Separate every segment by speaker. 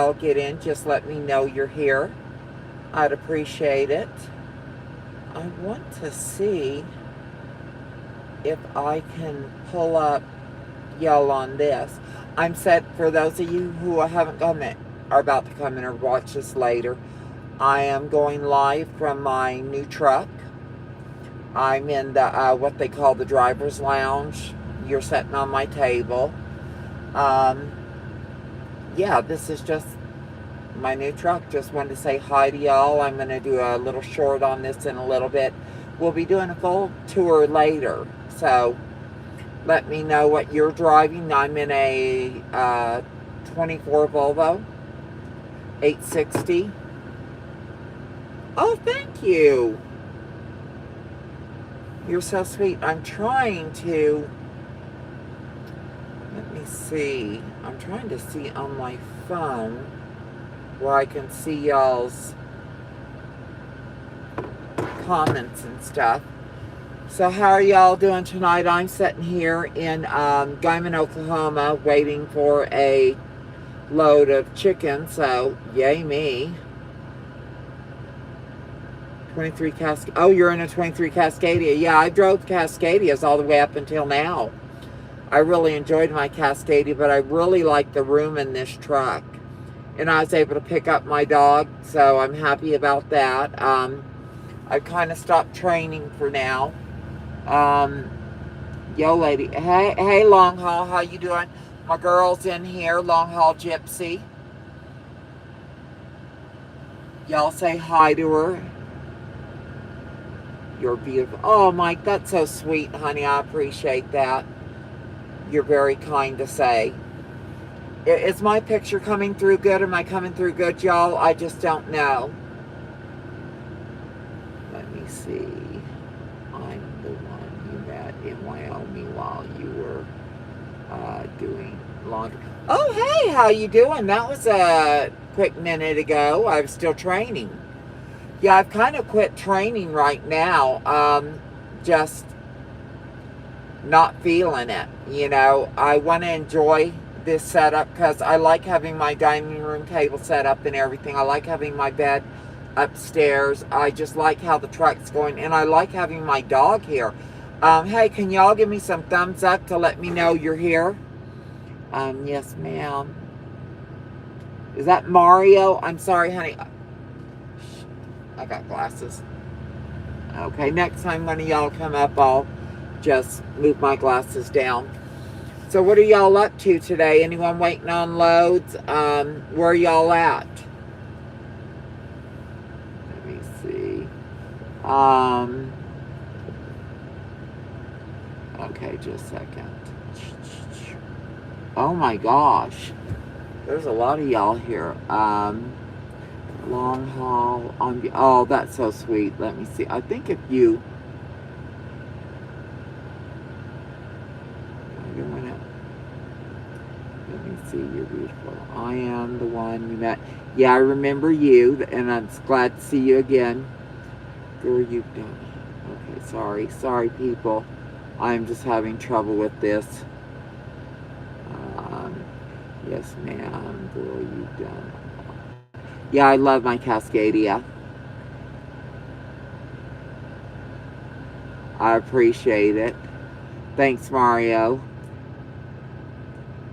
Speaker 1: y'all get in, just let me know you're here. I'd appreciate it. I want to see if I can pull up y'all on this. I'm set for those of you who haven't come in, are about to come in or watch this later. I am going live from my new truck. I'm in the what they call the driver's lounge. You're sitting on my table. Yeah, this is just my new truck. Just wanted to say hi to y'all. I'm going to do a little short on this in a little bit. We'll be doing a full tour later. So let me know what you're driving. I'm in a 24 Volvo 860. Oh, thank you. You're so sweet. I'm trying to, let me see. I'm trying to see on my phone where I can see y'all's comments and stuff. So how are y'all doing tonight? I'm sitting here in Guymon, Oklahoma, waiting for a load of chicken. So yay me. 23 Cascadia. Oh, you're in a 23 Cascadia. Yeah, I drove Cascadias all the way up until now. I really enjoyed my Cascadia, but I really like the room in this truck. And I was able to pick up my dog, so I'm happy about that. I've kind of stopped training for now. Yo, lady. Hey, Long Haul, how you doing? My girl's in here, Long Haul Gypsy. Y'all say hi to her. You're beautiful. Oh, Mike, that's so sweet, honey. I appreciate that. You're very kind to say. Is my picture coming through good? Am I coming through good, y'all? I just don't know. Let me see. I'm the one you met in Wyoming while you were doing laundry. Oh, hey, how you doing? That was a quick minute ago. I was still training. Yeah, I've kind of quit training right now. Just not feeling it. You know, I want to enjoy this setup because I like having my dining room table set up and everything. I like having my bed upstairs. I just like how the truck's going, and I like having my dog here. Hey, can y'all give me some thumbs up to let me know you're here? Yes, ma'am. Is that Mario? I'm sorry, honey. I got glasses. Okay, next time one of y'all come up, I'll just move my glasses down. So what are y'all up to today? Anyone waiting on loads? Where are y'all at? Let me see. Okay, just a second. Oh my gosh. There's a lot of y'all here. Long haul on. Oh, that's so sweet. Let me see. I think if you. I don't want to. Let me see. You're beautiful. I am the one you met. Yeah, I remember you, and I'm glad to see you again. Girl, you've done. Okay, sorry. Sorry, people. I'm just having trouble with this. Yes, ma'am. Girl, you've done. Yeah, I love my Cascadia. I appreciate it. Thanks, Mario.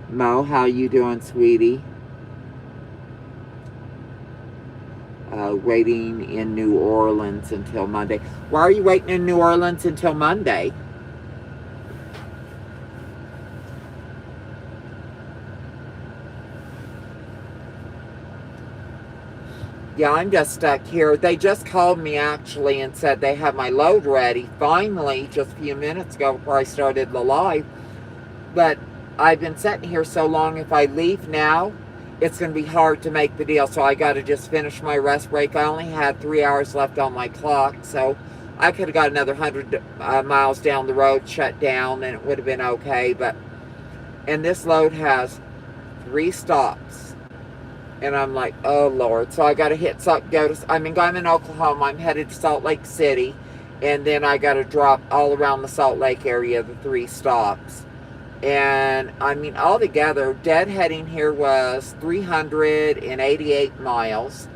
Speaker 1: Mo, how you doing, sweetie? Waiting in New Orleans until Monday. Why are you waiting in New Orleans until Monday? Yeah, I'm just stuck here. They just called me actually and said they have my load ready. Finally, just a few minutes ago before I started the live. But I've been sitting here so long, if I leave now, it's going to be hard to make the deal. So I got to just finish my rest break. I only had 3 hours left on my clock. So I could have got another 100 miles down the road, shut down, and it would have been okay. And this load has 3 stops. And I'm like, oh, Lord. So I got to I'm in Guymon, Oklahoma. I'm headed to Salt Lake City. And then I got to drop all around the Salt Lake area, the 3 stops. And I mean, altogether, deadheading here was 388 miles.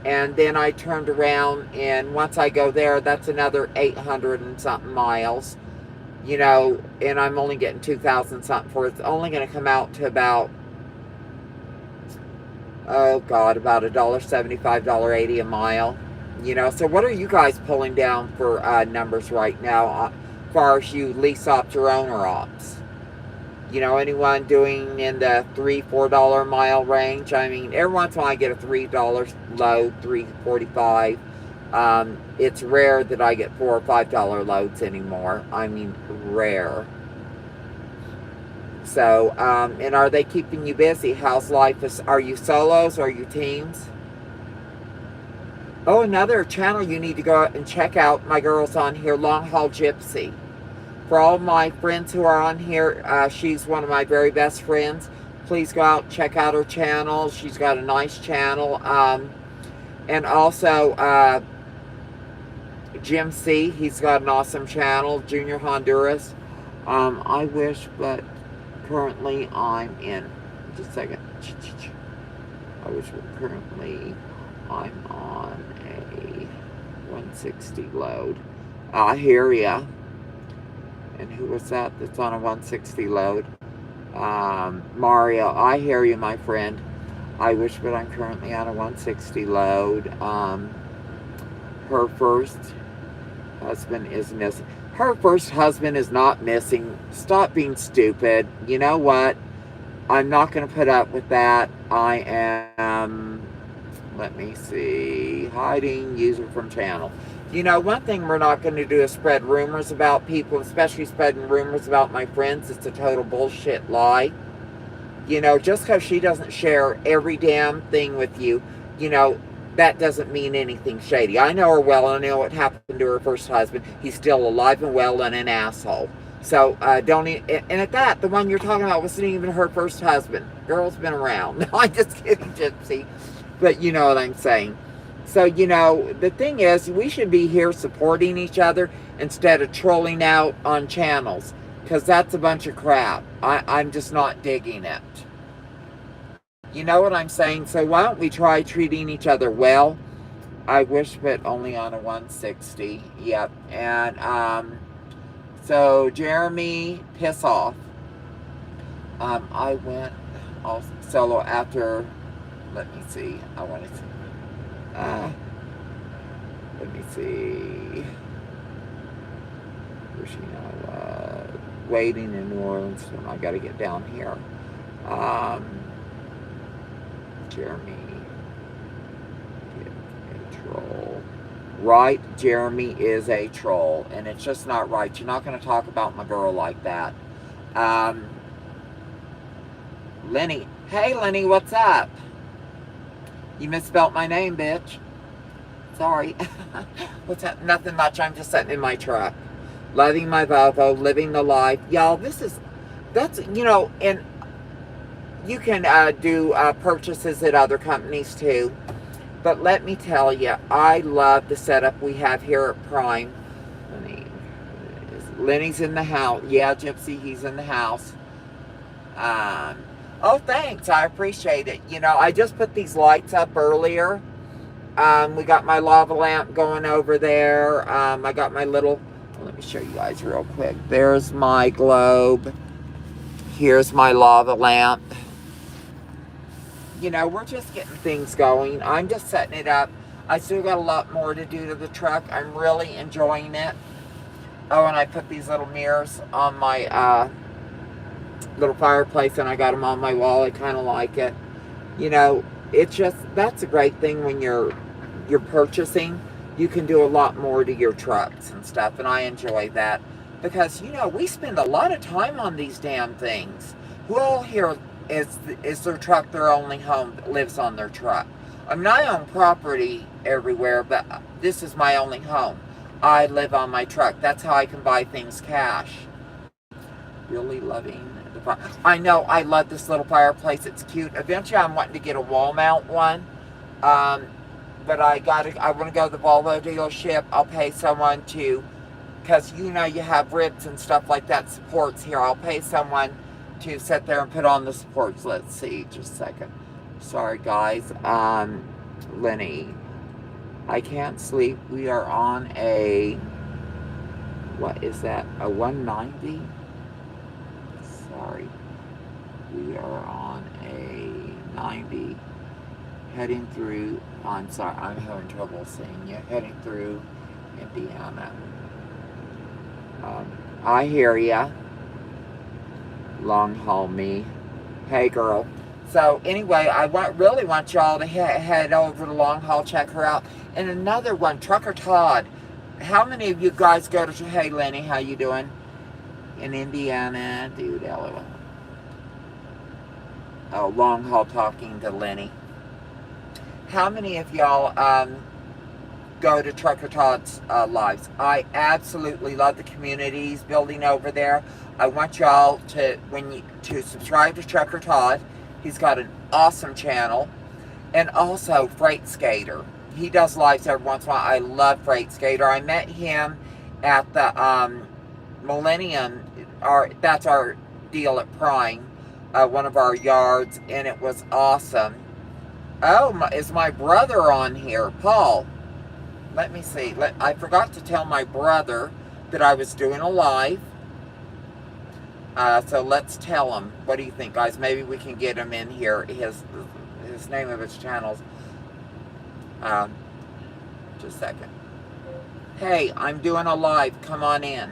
Speaker 1: And then I turned around, and once I go there, that's another 800 and something miles. You know, and I'm only getting 2,000 something for it. It's only going to come out to about, oh God, about $1.75, $1.80 a mile. You know, so what are you guys pulling down for numbers right now, as far as you lease ops or owner ops? You know, anyone doing in the $3, $4 a mile range? I mean, every once in a while I get a $3 load, $3.45. It's rare that I get $4 or $5 loads anymore. I mean, rare. So, and are they keeping you busy? How's life? Are you solos or are you teams? Oh, another channel you need to go out and check out. My girl's on here, Long Haul Gypsy. For all my friends who are on here, she's one of my very best friends. Please go out and check out her channel. She's got a nice channel. And also, Jim C. He's got an awesome channel, Junior Honduras. I wish, but currently I'm in. Just a second. I wish, but currently I'm on a 160 load. I hear ya. And who was that that's on a 160 load? Mario, I hear you, my friend. I wish, but I'm currently on a 160 load. Her first husband is missing. Her first husband is not missing. Stop being stupid. You know what? I'm not going to put up with that. I am, let me see, hiding user from channel. You know, one thing we're not going to do is spread rumors about people, especially spreading rumors about my friends. It's a total bullshit lie. You know, just because she doesn't share every damn thing with you, you know, that doesn't mean anything shady. I know her well, and I know what happened to her first husband. He's still alive and well and an asshole. So, don't and at that, the one you're talking about wasn't even her first husband. Girl's been around. No, I'm just kidding, Gypsy. But you know what I'm saying. So, you know, the thing is, we should be here supporting each other instead of trolling out on channels. Because that's a bunch of crap. I'm just not digging it. You know what I'm saying? So why don't we try treating each other well? I wish, but only on a 160. Yep. And, so, Jeremy, piss off. I went all solo after, let me see. I want to see. Let me see. Wishing I was waiting in New Orleans, and I got to get down here. Jeremy, a troll. Right, Jeremy is a troll, and it's just not right. You're not going to talk about my girl like that. Lenny. Hey, Lenny, what's up? You misspelled my name, bitch. Sorry. What's up? Nothing much. I'm just sitting in my truck. Loving my Volvo, living the life. Y'all, that's, you know, and you can do purchases at other companies too. But let me tell you, I love the setup we have here at Prime. Lenny's in the house. Yeah, Gypsy, he's in the house. Oh, thanks. I appreciate it. You know, I just put these lights up earlier. We got my lava lamp going over there. I got my little... Let me show you guys real quick. There's my globe. Here's my lava lamp. You know, we're just getting things going. I'm just setting it up. I still got a lot more to do to the truck. I'm really enjoying it. Oh, and I put these little mirrors on my little fireplace, and I got them on my wall. I kind of like it. You know, it's just, that's a great thing when you're purchasing. You can do a lot more to your trucks and stuff, and I enjoy that. Because, you know, we spend a lot of time on these damn things. Who all here is their truck their only home, that lives on their truck? I mean, I own property everywhere, but this is my only home. I live on my truck. That's how I can buy things cash. Really loving the fire. I know, I love this little fireplace. It's cute. Eventually, I'm wanting to get a wall mount one. But I want to go to the Volvo dealership. I'll pay someone to because you know you have ribs and stuff like that, supports here. I'll pay someone to sit there and put on the supports. Let's see, just a second. Sorry, guys. Lenny, I can't sleep. We are on a, what is that? A 190? Sorry. We are on a 90. Heading through, I'm sorry, I'm having trouble seeing you. Heading through Indiana. I hear ya. Long haul me. Hey girl. So anyway, I really want y'all to head over to Long Haul, check her out. And another one, Trucker Todd. How many of you guys go to, hey Lenny, how you doing? In Indiana, dude, LOL. Oh, Long Haul talking to Lenny. How many of y'all go to Trucker Todd's lives? I absolutely love the community he's building over there. I want y'all to subscribe to Trucker Todd. He's got an awesome channel. And also Freight Skater. He does lives every once in a while. I love Freight Skater. I met him at the Millennium. That's our deal at Prime. One of our yards. And it was awesome. Oh, is my brother on here? Paul. Let me see. I forgot to tell my brother that I was doing a live. So let's tell him. What do you think, guys? Maybe we can get him in here. His name of his channel's just a second. Hey, I'm doing a live. Come on in.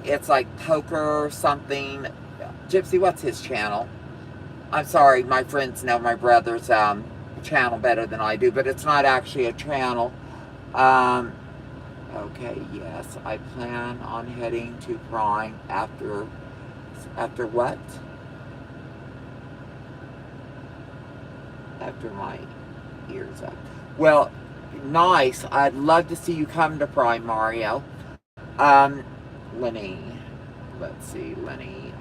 Speaker 1: It's like poker something. Gypsy, what's his channel? I'm sorry, my friends know my brother's channel better than I do, but it's not actually a channel. Okay, yes, I plan on heading to Prime after what? After my ears up. Well, nice. I'd love to see you come to Prime, Mario. Lenny. Let's see, Lenny.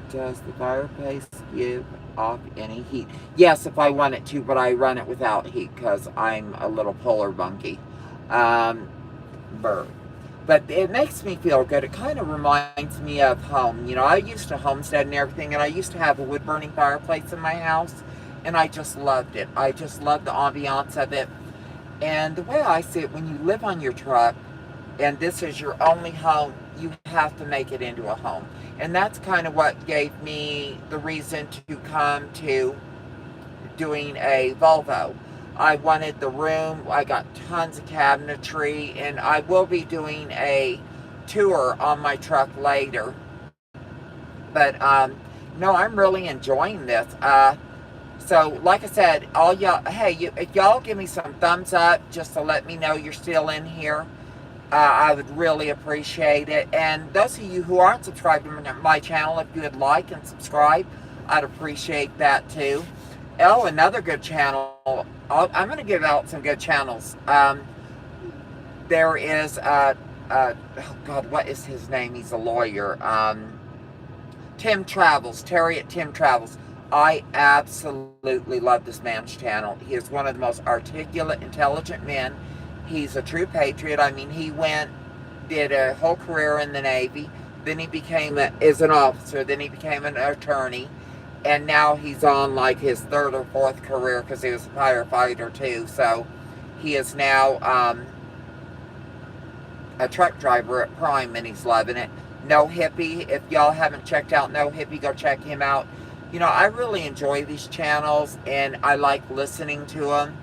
Speaker 1: Does the fireplace give off any heat? Yes, if I want it to, but I run it without heat because I'm a little polar bunky. But it makes me feel good. It kind of reminds me of home. You know, I used to homestead and everything, and I used to have a wood-burning fireplace in my house, and I just loved it. I just loved the ambiance of it. And the way I see it, when you live on your truck, and this is your only home, you have to make it into a home. And that's kind of what gave me the reason to come to doing a Volvo. I wanted the room. I got tons of cabinetry, and I will be doing a tour on my truck later. But no, I'm really enjoying this. So like I said, all y'all, hey, if y'all give me some thumbs up just to let me know you're still in here, I would really appreciate it. And those of you who aren't subscribed to my channel, if you would like and subscribe, I'd appreciate that too. Oh, another good channel. I'm going to give out some good channels. There is, oh God, what is his name? He's a lawyer. Tim Travels, Terry at Tim Travels. I absolutely love this man's channel. He is one of the most articulate, intelligent men. He's a true patriot. I mean, he did a whole career in the Navy. Then he became as an officer. Then he became an attorney. And now he's on like his third or fourth career because he was a firefighter too. So he is now a truck driver at Prime, and he's loving it. No Hippie. If y'all haven't checked out No Hippie, go check him out. You know, I really enjoy these channels, and I like listening to them.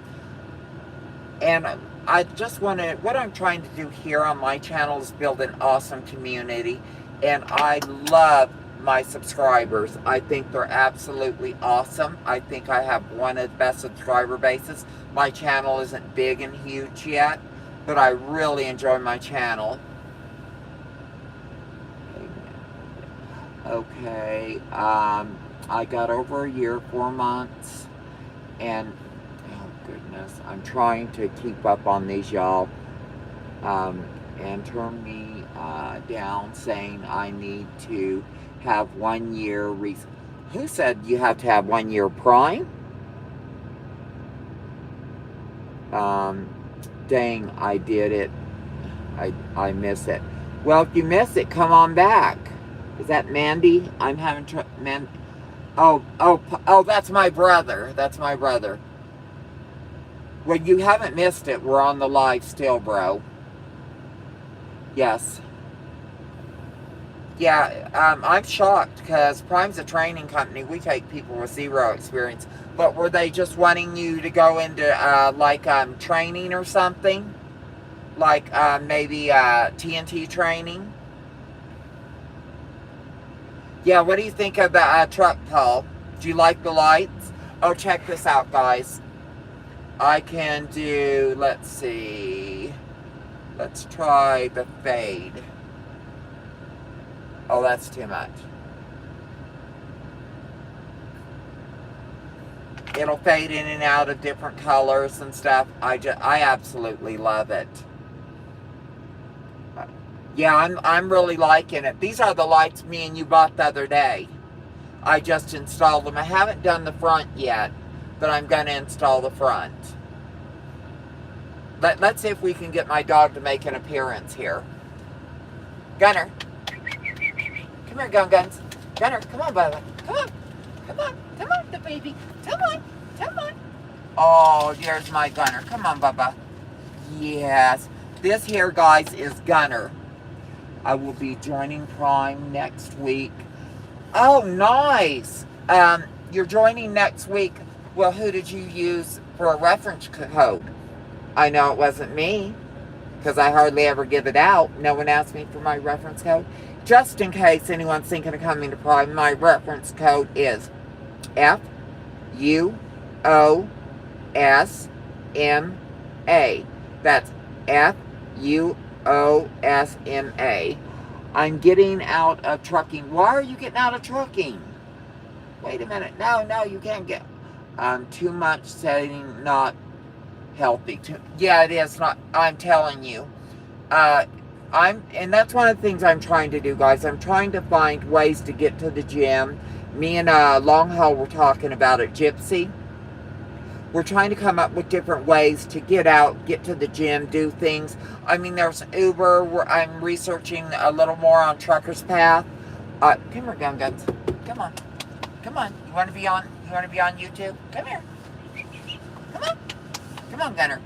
Speaker 1: And I just want to, what I'm trying to do here on my channel is build an awesome community. And I love my subscribers. I think they're absolutely awesome. I think I have one of the best subscriber bases. My channel isn't big and huge yet, but I really enjoy my channel. Okay, I got over a year, 4 months, and oh goodness, I'm trying to keep up on these, y'all, and turn me down saying I need to have 1 year who said you have to have 1 year Prime? Dang, I did it. I miss it. Well, if you miss it, come on back. Is that Mandy? I'm having oh, that's my brother. That's my brother. Well, you haven't missed it. We're on the live still, bro. Yes. Yeah, I'm shocked because Prime's a training company. We take people with zero experience. But were they just wanting you to go into, training or something? Like, maybe, TNT training? Yeah, what do you think of the truck, Paul? Do you like the lights? Oh, check this out, guys. I can do, let's see. Let's try the fade. Oh, that's too much. It'll fade in and out of different colors and stuff. I absolutely love it. Yeah, I'm really liking it. These are the lights me and you bought the other day. I just installed them. I haven't done the front yet, but I'm going to install the front. Let's see if we can get my dog to make an appearance here. Gunner. Come here, Guns. Gunner, come on, Bubba. Come on. Come on. Come on, the baby. Come on. Come on. Oh, there's my Gunner. Come on, Bubba. Yes. This here, guys, is Gunner. I will be joining Prime next week. Oh, nice. You're joining next week. Well, who did you use for a reference code? I know it wasn't me, because I hardly ever give it out. No one asked me for my reference code. Just in case anyone's thinking of coming to Prime, my reference code is FUOSMA. That's FUOSMA. I'm getting out of trucking. Why are you getting out of trucking? Wait a minute. No, you can't get. Too much setting, not healthy. Yeah, it is not. I'm telling you. And that's one of the things I'm trying to do, guys. I'm trying to find ways to get to the gym. Me and Long Haul were talking about it, Gypsy. We're trying to come up with different ways to get out, get to the gym, do things. I mean, there's Uber. I'm researching a little more on Trucker's Path. Come here, Guns. Come on. Come on. You want to be on YouTube? Come here. Come on. Come on, Gunner.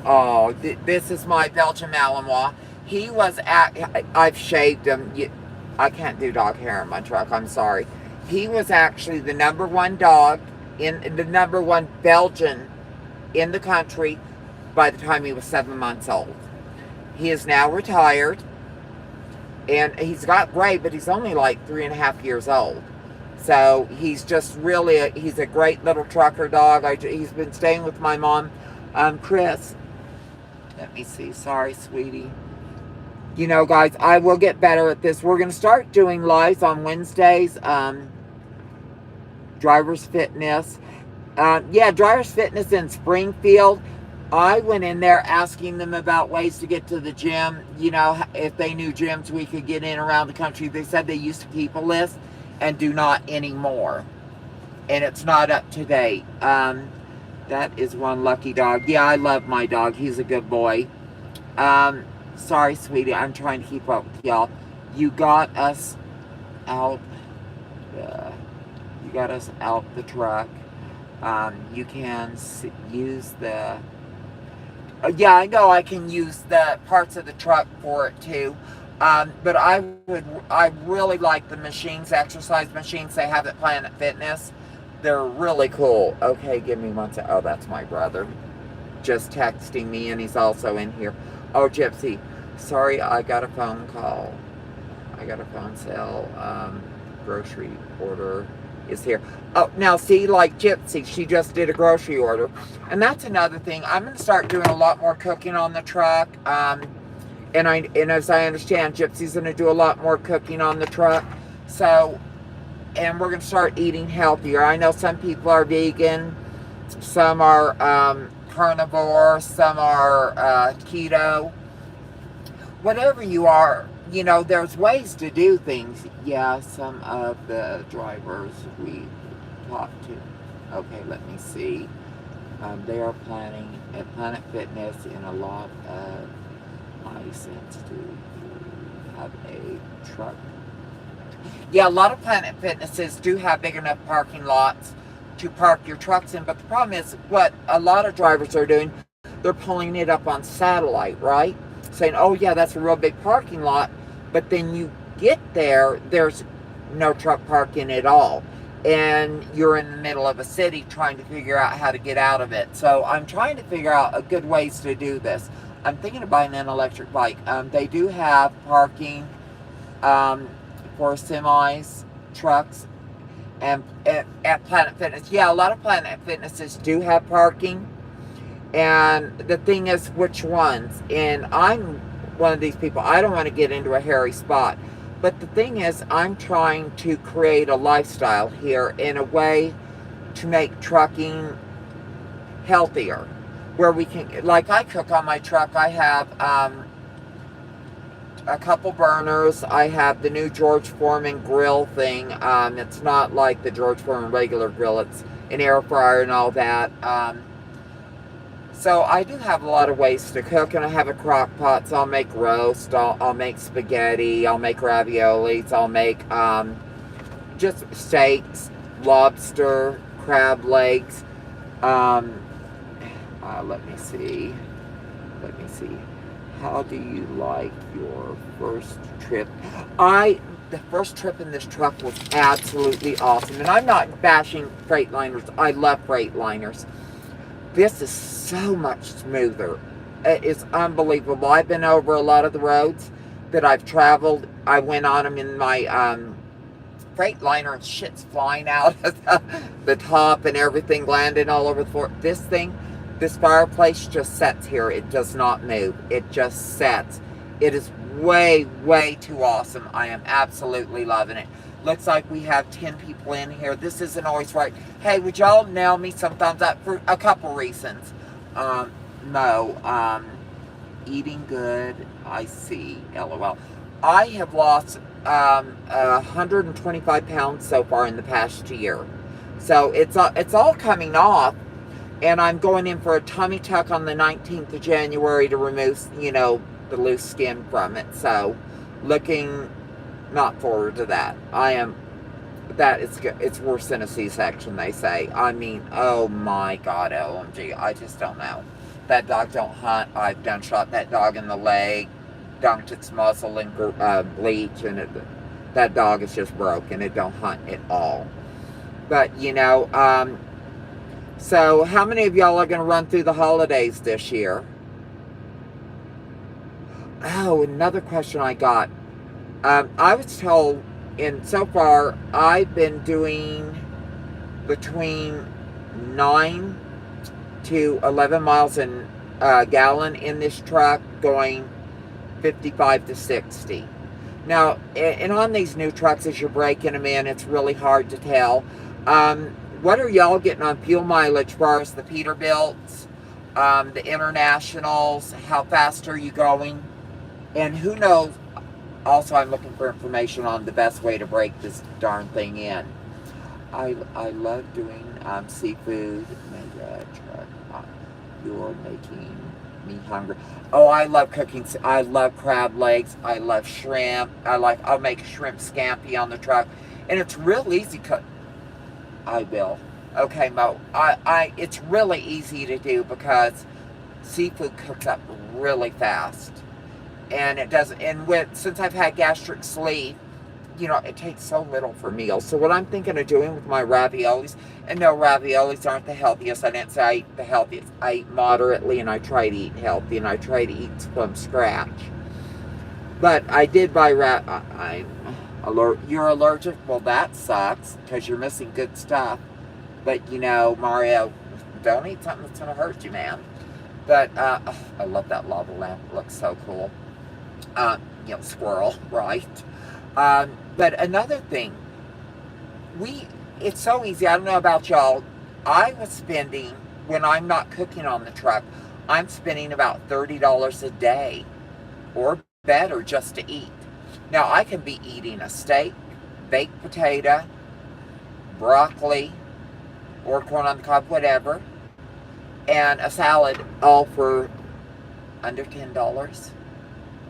Speaker 1: Oh, this is my Belgian Malinois. He was I've shaved him. I can't do dog hair in my truck. I'm sorry. He was actually the #1 dog, in the #1 Belgian in the country by the time he was 7 months old. He is now retired. And he's got gray, but he's only like 3.5 years old. So he's just really, he's a great little trucker dog. He's been staying with my mom, Chris. Let me see. Sorry, sweetie. You know, guys, I will get better at this. We're going to start doing lives on Wednesdays. Driver's Fitness. Driver's Fitness in Springfield. I went in there asking them about ways to get to the gym. You know, if they knew gyms we could get in around the country. They said they used to keep a list and do not anymore. And it's not up to date. That is one lucky dog. Yeah, I love my dog. He's a good boy. Sorry, sweetie. I'm trying to keep up with y'all. You got us out. You got us out the truck. You can use the... yeah, I know I can use the parts of the truck for it too. But I really like the machines, exercise machines they have at Planet Fitness. They're really cool. Okay, give me one second. Oh, that's my brother. Just texting me, and he's also in here. Oh, Gypsy. Sorry, I got a phone call. I got a phone sale. Grocery order is here. Oh, now see, like Gypsy, she just did a grocery order. And that's another thing. I'm going to start doing a lot more cooking on the truck. And as I understand, Gypsy's going to do a lot more cooking on the truck. So... and we're going to start eating healthier. I know some people are vegan, some are carnivore, some are keto. Whatever you are, you know, there's ways to do things. Yeah, some of the drivers we talked to. Okay, let me see. They are planning at Planet Fitness in a lot of license to have a truck. Yeah, a lot of Planet Fitnesses do have big enough parking lots to park your trucks in, but the problem is what a lot of drivers are doing, they're pulling it up on satellite, right? Saying, oh yeah, that's a real big parking lot, but then you get there, there's no truck parking at all. And you're in the middle of a city trying to figure out how to get out of it. So I'm trying to figure out a good ways to do this. I'm thinking of buying an electric bike. They do have parking for semis, trucks, and at Planet Fitness. Yeah, a lot of Planet Fitnesses do have parking. And the thing is, which ones? And I'm one of these people, I don't want to get into a hairy spot. But the thing is, I'm trying to create a lifestyle here in a way to make trucking healthier. Where we can, like I cook on my truck, I have a couple burners. I have the new George Foreman grill thing. It's not like the George Foreman regular grill. It's an air fryer and all that. So I do have a lot of ways to cook, and I have a crock pot, so I'll make roast, I'll make spaghetti, I'll make raviolis, I'll make just steaks, lobster, crab legs. Let me see. How do you like your first trip? The first trip in this truck was absolutely awesome, and I'm not bashing Freightliners. I love Freightliners. This is so much smoother. It is unbelievable. I've been over a lot of the roads that I've traveled. I went on them in my Freightliner, and shit's flying out of the top and everything landing all over the floor. This fireplace just sets here. It does not move. It just sets. It is way, way too awesome. I am absolutely loving it. Looks like we have 10 people in here. This isn't always right. Hey, would y'all nail me some thumbs up for a couple reasons? No. Eating good. I see. LOL. I have lost 125 pounds so far in the past year. So it's all coming off. And I'm going in for a tummy tuck on the 19th of January to remove, the loose skin from it. So looking not forward to that. It's worse than a C-section, they say. I mean, oh my God, OMG, I just don't know. That dog don't hunt. I've done shot that dog in the leg, dunked its muzzle in bleach, and that dog is just broken. It don't hunt at all. But, so how many of y'all are going to run through the holidays this year? Oh, another question I got. I was told, and so far, I've been doing between 9 to 11 miles a gallon in this truck, going 55 to 60. Now, and on these new trucks, as you're breaking them in, it's really hard to tell. What are y'all getting on fuel mileage as far as the Peterbilts, the Internationals? How fast are you going? And who knows? Also, I'm looking for information on the best way to break this darn thing in. I love doing seafood. You're making me hungry. Oh, I love cooking. I love crab legs. I love shrimp. I'll make shrimp scampi on the truck, and it's real easy. I will. Okay, Mo. It's really easy to do because seafood cooks up really fast. And it doesn't, and since I've had gastric sleeve, it takes so little for meals. So what I'm thinking of doing with my raviolis, and no, raviolis aren't the healthiest. I didn't say I eat the healthiest. I eat moderately, and I try to eat healthy, and I try to eat from scratch. But I did buy you're allergic? Well, that sucks, because you're missing good stuff. But, Mario, don't eat something that's going to hurt you, man. But, I love that lava lamp. It looks so cool. Squirrel, right? But another thing, it's so easy. I don't know about y'all. I was spending, when I'm not cooking on the truck, I'm spending about $30 a day or better just to eat. Now, I can be eating a steak, baked potato, broccoli, or corn on the cob, whatever. and a salad, all for under $10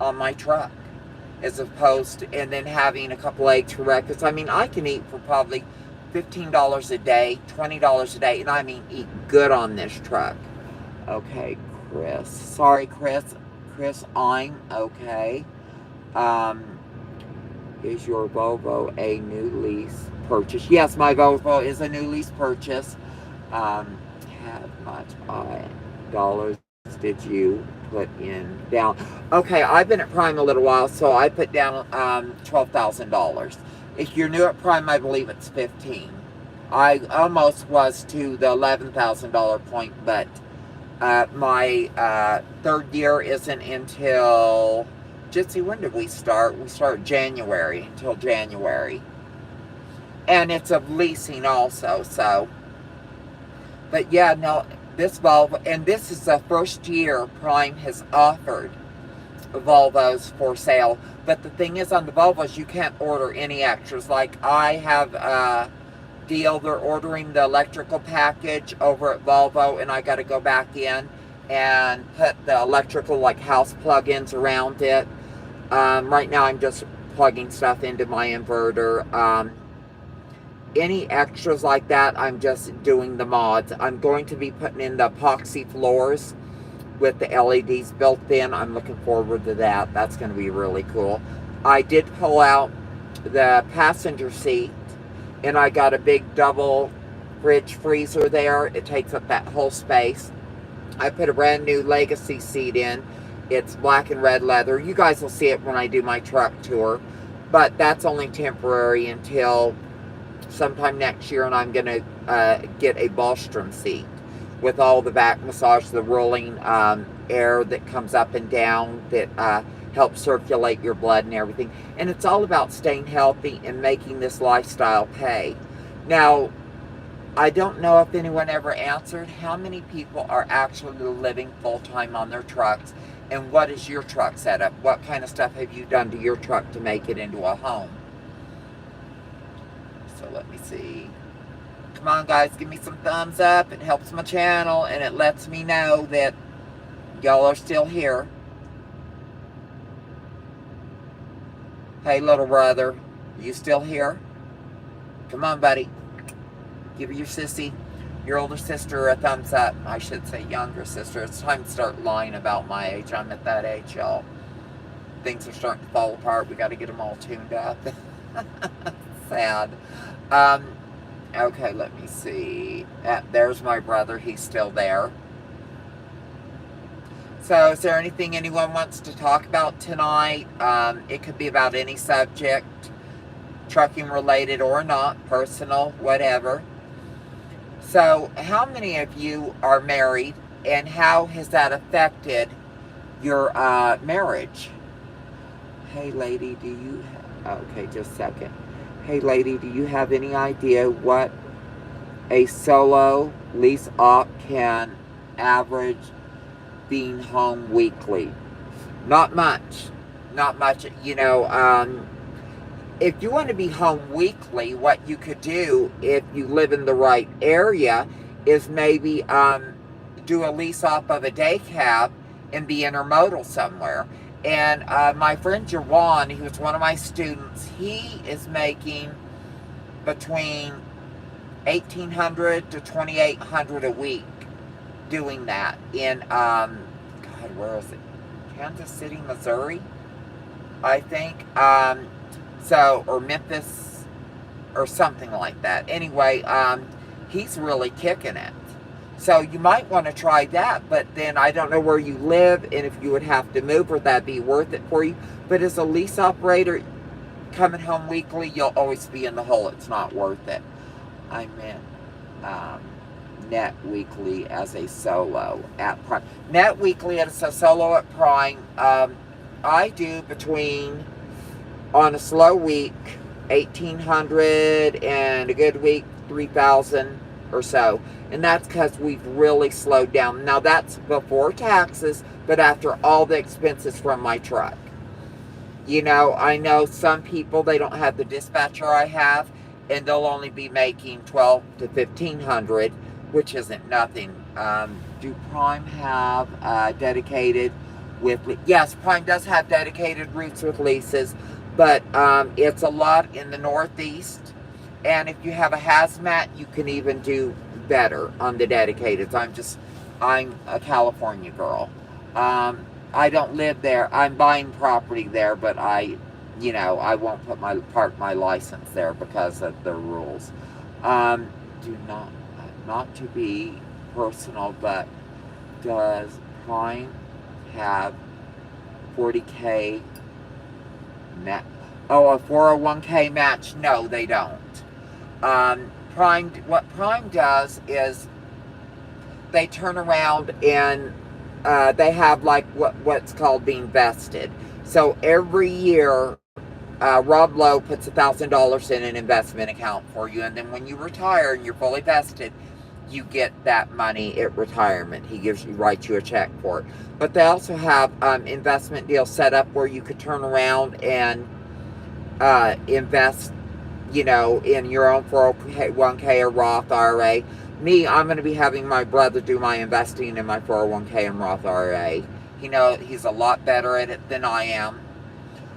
Speaker 1: on my truck, as opposed to, and then having a couple eggs for breakfast. I mean, I can eat for probably $15 a day, $20 a day, and I mean eat good on this truck. Okay, Chris. Sorry, Chris. Chris, I'm okay. Is your Volvo a new lease purchase? Yes, my Volvo is a new lease purchase. How much dollars did you put in down? Okay, I've been at Prime a little while, so I put down $12,000. If you're new at Prime, I believe it's $15,000. I almost was to the $11,000 point, but my third year isn't until, Jitsi, when did we start? We start January, until January. And it's of leasing also, so. But yeah, no, this Volvo, and this is the first year Prime has offered Volvos for sale. But the thing is, on the Volvos, you can't order any extras. Like, I have a deal, they're ordering the electrical package over at Volvo, and I got to go back in and put the electrical, like, house plug-ins around it. Right now, I'm just plugging stuff into my inverter. Any extras like that, I'm just doing the mods. I'm going to be putting in the epoxy floors with the LEDs built in. I'm looking forward to that. That's going to be really cool. I did pull out the passenger seat, and I got a big double fridge freezer there. It takes up that whole space. I put a brand new Legacy seat in. It's black and red leather. You guys will see it when I do my truck tour. But that's only temporary until sometime next year, and I'm going to get a Bostrom seat with all the back massage, the rolling air that comes up and down that helps circulate your blood and everything. And it's all about staying healthy and making this lifestyle pay. Now, I don't know if anyone ever answered how many people are actually living full-time on their trucks, and what is your truck setup? What kind of stuff have you done to your truck to make it into a home? So let me see. Come on, guys, give me some thumbs up. It helps my channel, and it lets me know that y'all are still here. Hey, little brother, you still here? Come on, buddy. Give your sissy, your older sister, a thumbs up. I should say younger sister. It's time to start lying about my age. I'm at that age, y'all. Things are starting to fall apart. We got to get them all tuned up. Sad. Okay, let me see. There's my brother. He's still there. So, is there anything anyone wants to talk about tonight? It could be about any subject, trucking related or not, personal, whatever. So, how many of you are married, and how has that affected your marriage? Hey, lady, do you have... Okay, just a second. Hey, lady, do you have any idea what a solo lease op can average being home weekly? Not much. Not much. You know, if you want to be home weekly, what you could do, if you live in the right area, is maybe do a lease op of a day cab and be intermodal somewhere. And my friend Jawan, who was one of my students, he is making between $1,800 to $2,800 a week doing that in, God, where is it? Kansas City, Missouri, I think. Or Memphis, or something like that. Anyway, he's really kicking it. So you might want to try that, but then I don't know where you live and if you would have to move or that'd be worth it for you. But as a lease operator, coming home weekly, you'll always be in the hole. It's not worth it. I meant net weekly as a solo at Prime. Net weekly as a solo at Prime, I do between, on a slow week, $1,800, and a good week, $3,000 or so. And that's because we've really slowed down. Now, that's before taxes, but after all the expenses from my truck. You know, I know some people, they don't have the dispatcher I have, and they'll only be making $1,200 to $1,500, which isn't nothing. do Prime have dedicated with... Yes, Prime does have dedicated routes with leases, but it's a lot in the Northeast. And if you have a hazmat, you can even do better on the dedicated. I'm a California girl. I don't live there. I'm buying property there, but I won't park my license there because of the rules. Do not to be personal, but does Prime have 40K net? Oh, a 401k match? No, they don't. What Prime does is they turn around and they have like what's called being vested. So every year, Rob Lowe puts $1,000 in an investment account for you, and then when you retire and you're fully vested, you get that money at retirement. He writes you a check for it. But they also have investment deals set up where you could turn around and invest, in your own 401k or Roth IRA. Me, I'm going to be having my brother do my investing in my 401k and Roth IRA. He's a lot better at it than I am.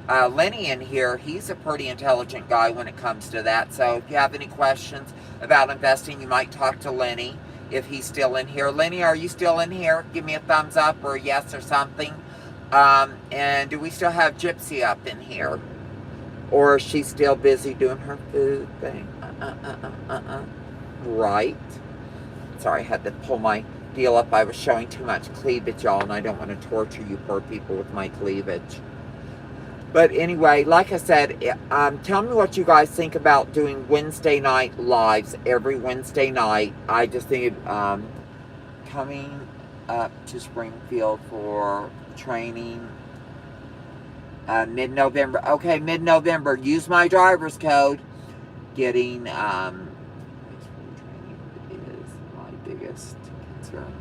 Speaker 1: Lenny in here, he's a pretty intelligent guy when it comes to that. So if you have any questions about investing, you might talk to Lenny if he's still in here. Lenny, are you still in here? Give me a thumbs up or a yes or something. And do we still have Gypsy up in here? Or is she still busy doing her food thing? Right. Sorry, I had to pull my deal up. I was showing too much cleavage, y'all, and I don't want to torture you poor people with my cleavage. But anyway, like I said, tell me what you guys think about doing Wednesday night lives every Wednesday night. I just think coming up to Springfield for training mid-November. Okay, mid-November. Use my driver's code. Getting training is my biggest concern.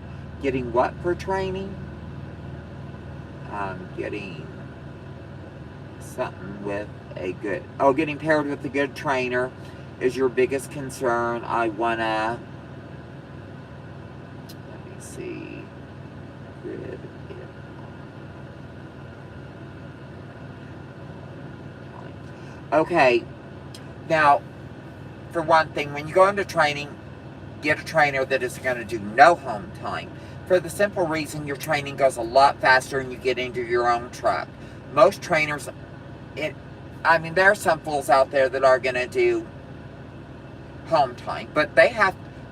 Speaker 1: Getting what for training? Getting something with a good... Oh, getting paired with a good trainer is your biggest concern. I want to... Let me see. Grid. Okay. Now, for one thing, when you go into training, get a trainer that is going to do no home time. For the simple reason your training goes a lot faster and you get into your own truck. Most trainers... there are some fools out there that are going to do home time, but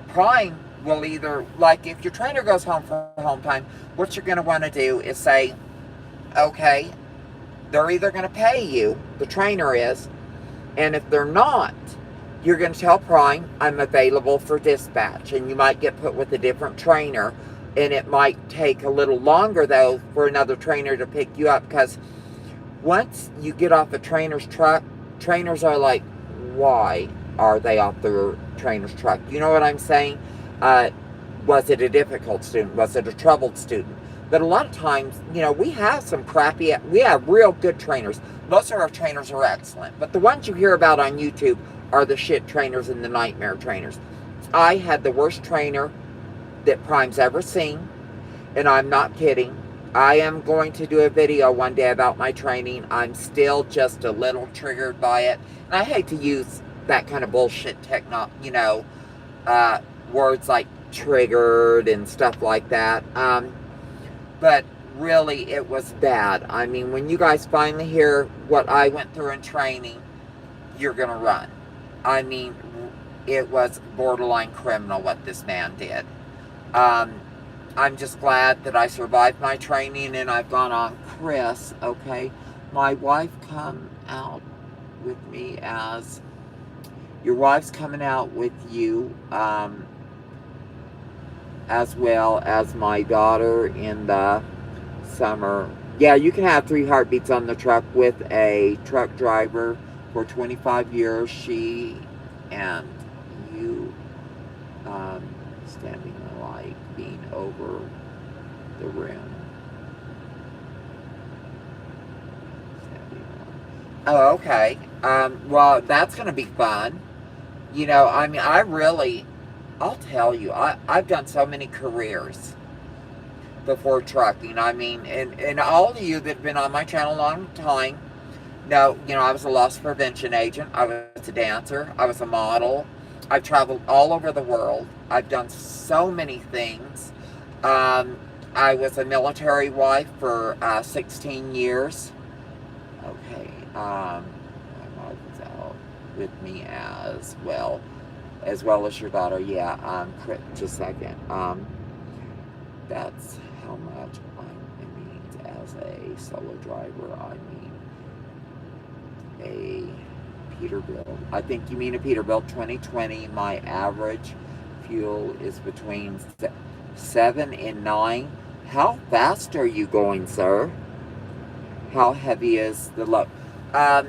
Speaker 1: Prime will either, like if your trainer goes home for home time, what you're going to want to do is say, okay, they're either going to pay you, the trainer is, and if they're not, you're going to tell Prime, I'm available for dispatch, and you might get put with a different trainer, and it might take a little longer though for another trainer to pick you up, because once you get off a trainer's truck, trainers are like, why are they off the trainer's truck? You know what I'm saying? Was it a difficult student? Was it a troubled student? But a lot of times, we have we have real good trainers. Most of our trainers are excellent. But the ones you hear about on YouTube are the shit trainers and the nightmare trainers. I had the worst trainer that Prime's ever seen. And I'm not kidding. I am going to do a video one day about my training. I'm still just a little triggered by it. And I hate to use that kind of bullshit words like triggered and stuff like that. But really, it was bad. When you guys finally hear what I went through in training, you're going to run. It was borderline criminal what this man did. I'm just glad that I survived my training and I've gone on Chris, okay? My wife come out with me as... Your wife's coming out with you, as well as my daughter in the summer. Yeah, you can have 3 heartbeats on the truck with a truck driver for 25 years. She and you standing in the light, being over the rim. Oh, okay. Well, that's going to be fun. I'll tell you, I've done so many careers. before trucking. I mean, and all of you that have been on my channel a long time know, I was a loss prevention agent. I was a dancer. I was a model. I've traveled all over the world. I've done so many things. I was a military wife for 16 years. Okay, my wife is out with me as well as your daughter. Yeah, just a second. That's how much it means as a solo driver. I mean a Peterbilt. I think you mean a Peterbilt 2020. My average fuel is between 7 and 9. How fast are you going, sir? How heavy is the load? Well,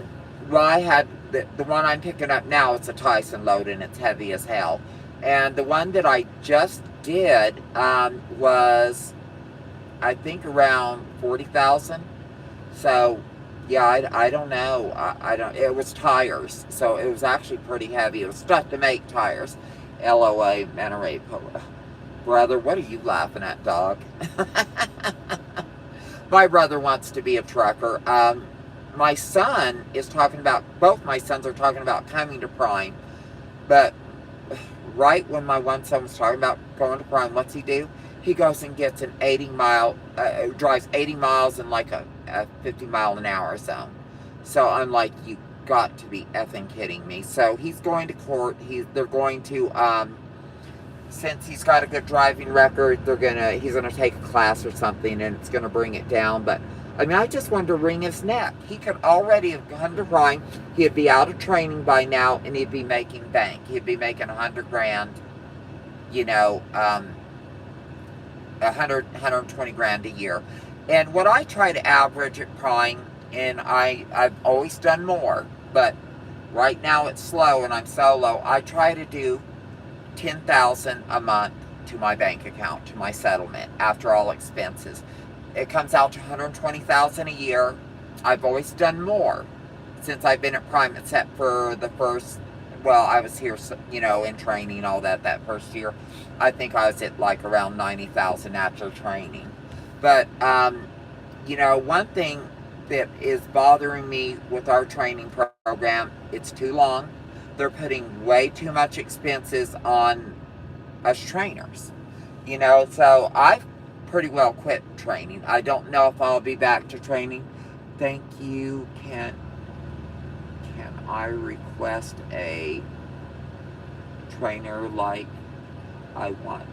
Speaker 1: I had the one I'm picking up now. It's a Tyson load, and it's heavy as hell. And the one that I just did was, I think, around 40,000. So, yeah, I don't know. I don't. It was tires, so it was actually pretty heavy. It was stuff to make tires. LOA Monterey. Brother, what are you laughing at, dog? My brother wants to be a trucker. My son is talking about, both my sons are talking about coming to Prime. But right when my one son was talking about going to Prime, what's he do? He goes and gets an 80-mile, drives 80 miles in like a 50-mile-an-hour zone. So I'm like, you got to be effing kidding me. So he's going to court. They're going to, since he's got a good driving record, he's gonna take a class or something, and it's gonna bring it down. But I mean, I just wanted to wring his neck. He could already have come to Prime. He'd be out of training by now, and he'd be making bank. He'd be making $100,000, 120 grand a year. And what I try to average at Prime, and I've always done more, but right now it's slow and I'm solo. I try to do 10,000 a month to my bank account, to my settlement, after all expenses. It comes out to 120,000 a year. I've always done more since I've been at Prime, except for the first, I was here, in training, all that first year. I think I was at like around 90,000 after training. But, one thing that is bothering me with our training program, it's too long. They're putting way too much expenses on us trainers. So I've pretty well quit training. I don't know if I'll be back to training. Thank you. Can I request a trainer like I want?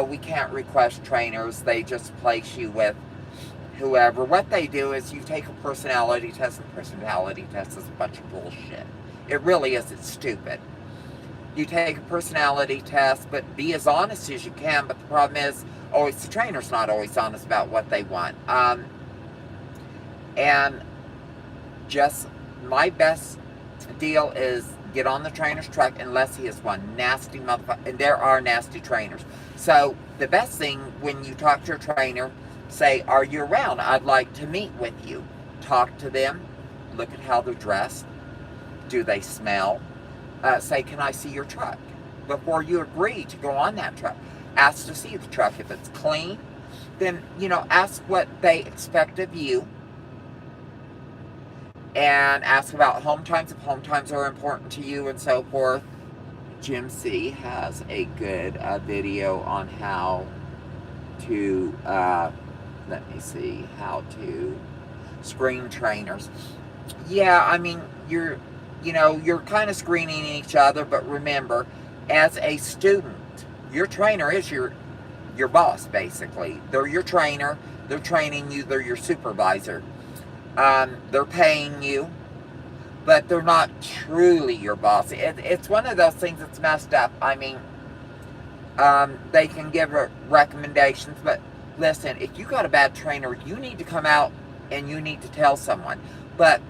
Speaker 1: We can't request trainers. They just place you with whoever. What they do is you take a personality test, and personality test is a bunch of bullshit. It really is. It's stupid. You take a personality test, but be as honest as you can. But the problem is, the trainer's not always honest about what they want. And just my best deal is get on the trainer's truck unless he is one nasty motherfucker. And there are nasty trainers. So the best thing when you talk to your trainer, say, are you around? I'd like to meet with you. Talk to them. Look at how they're dressed. Do they smell? Say, can I see your truck? Before you agree to go on that truck, ask to see the truck. If it's clean, then, ask what they expect of you. And ask about home times, if home times are important to you, and so forth. Jim C has a good video on how to, how to screen trainers. Yeah, I mean, you're kind of screening each other, but remember, as a student, your trainer is your boss, basically. They're your trainer. They're training you. They're your supervisor. They're paying you, but they're not truly your boss. It's one of those things that's messed up. I mean, they can give recommendations, but listen, if you got a bad trainer, you need to come out and you need to tell someone. But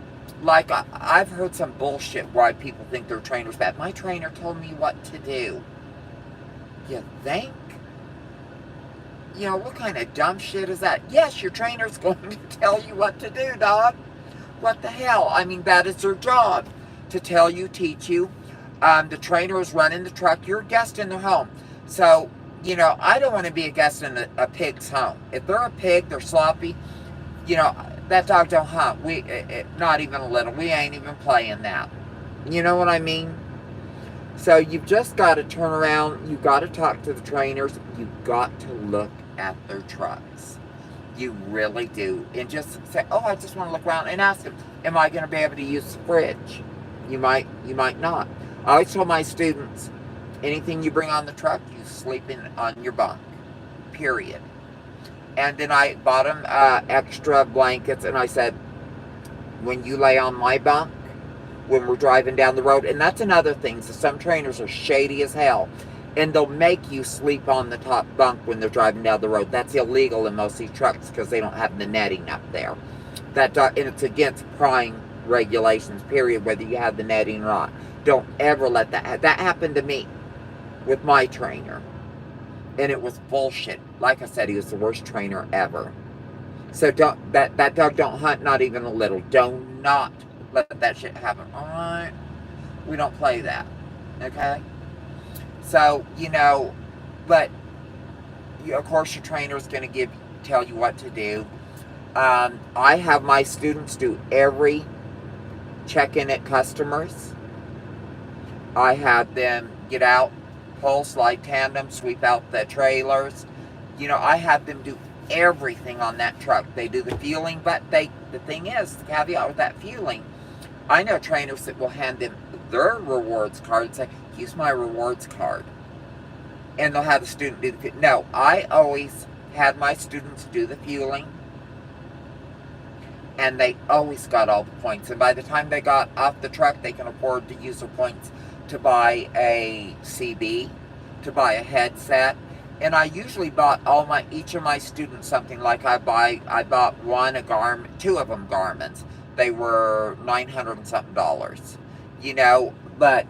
Speaker 1: like, I've heard some bullshit why people think their trainer's bad. My trainer told me what to do. You think? What kind of dumb shit is that? Yes, your trainer's going to tell you what to do, dog. What the hell? I mean, that is their job. To tell you, teach you. The trainer is running the truck. You're a guest in their home. So, I don't want to be a guest in a pig's home. If they're a pig, they're sloppy. That dog don't hunt. Not even a little. We ain't even playing that. You know what I mean? So you've just got to turn around. You've got to talk to the trainers. You've got to look at their trucks. You really do. And just say, oh, I just want to look around, and ask them, am I going to be able to use the fridge? You might not. I always tell my students, anything you bring on the truck, you sleep on your bunk. Period. And then I bought them extra blankets, and I said, when you lay on my bunk, when we're driving down the road, and that's another thing, so some trainers are shady as hell, and they'll make you sleep on the top bunk when they're driving down the road. That's illegal in most of these trucks because they don't have the netting up there. And it's against prying regulations, period, whether you have the netting or not. Don't ever let that happened to me with my trainer. And it was bullshit. Like I said, he was the worst trainer ever. So that dog don't hunt, not even a little. Do not let that shit happen. Alright? We don't play that. Okay? So, but of course your trainer is going to tell you what to do. I have my students do every check-in at customers. I have them get out, pull, slide tandem, sweep out the trailers. I have them do everything on that truck. They do the fueling, but the thing is, the caveat with that fueling, I know trainers that will hand them their rewards card and say, use my rewards card. And they'll have the student do the fueling. No, I always had my students do the fueling, and they always got all the points. And by the time they got off the truck, they can afford to use their points to buy a CB, to buy a headset. And I usually bought each of my students something. Like I bought one a garment, two of them garments. They were $900 and something, but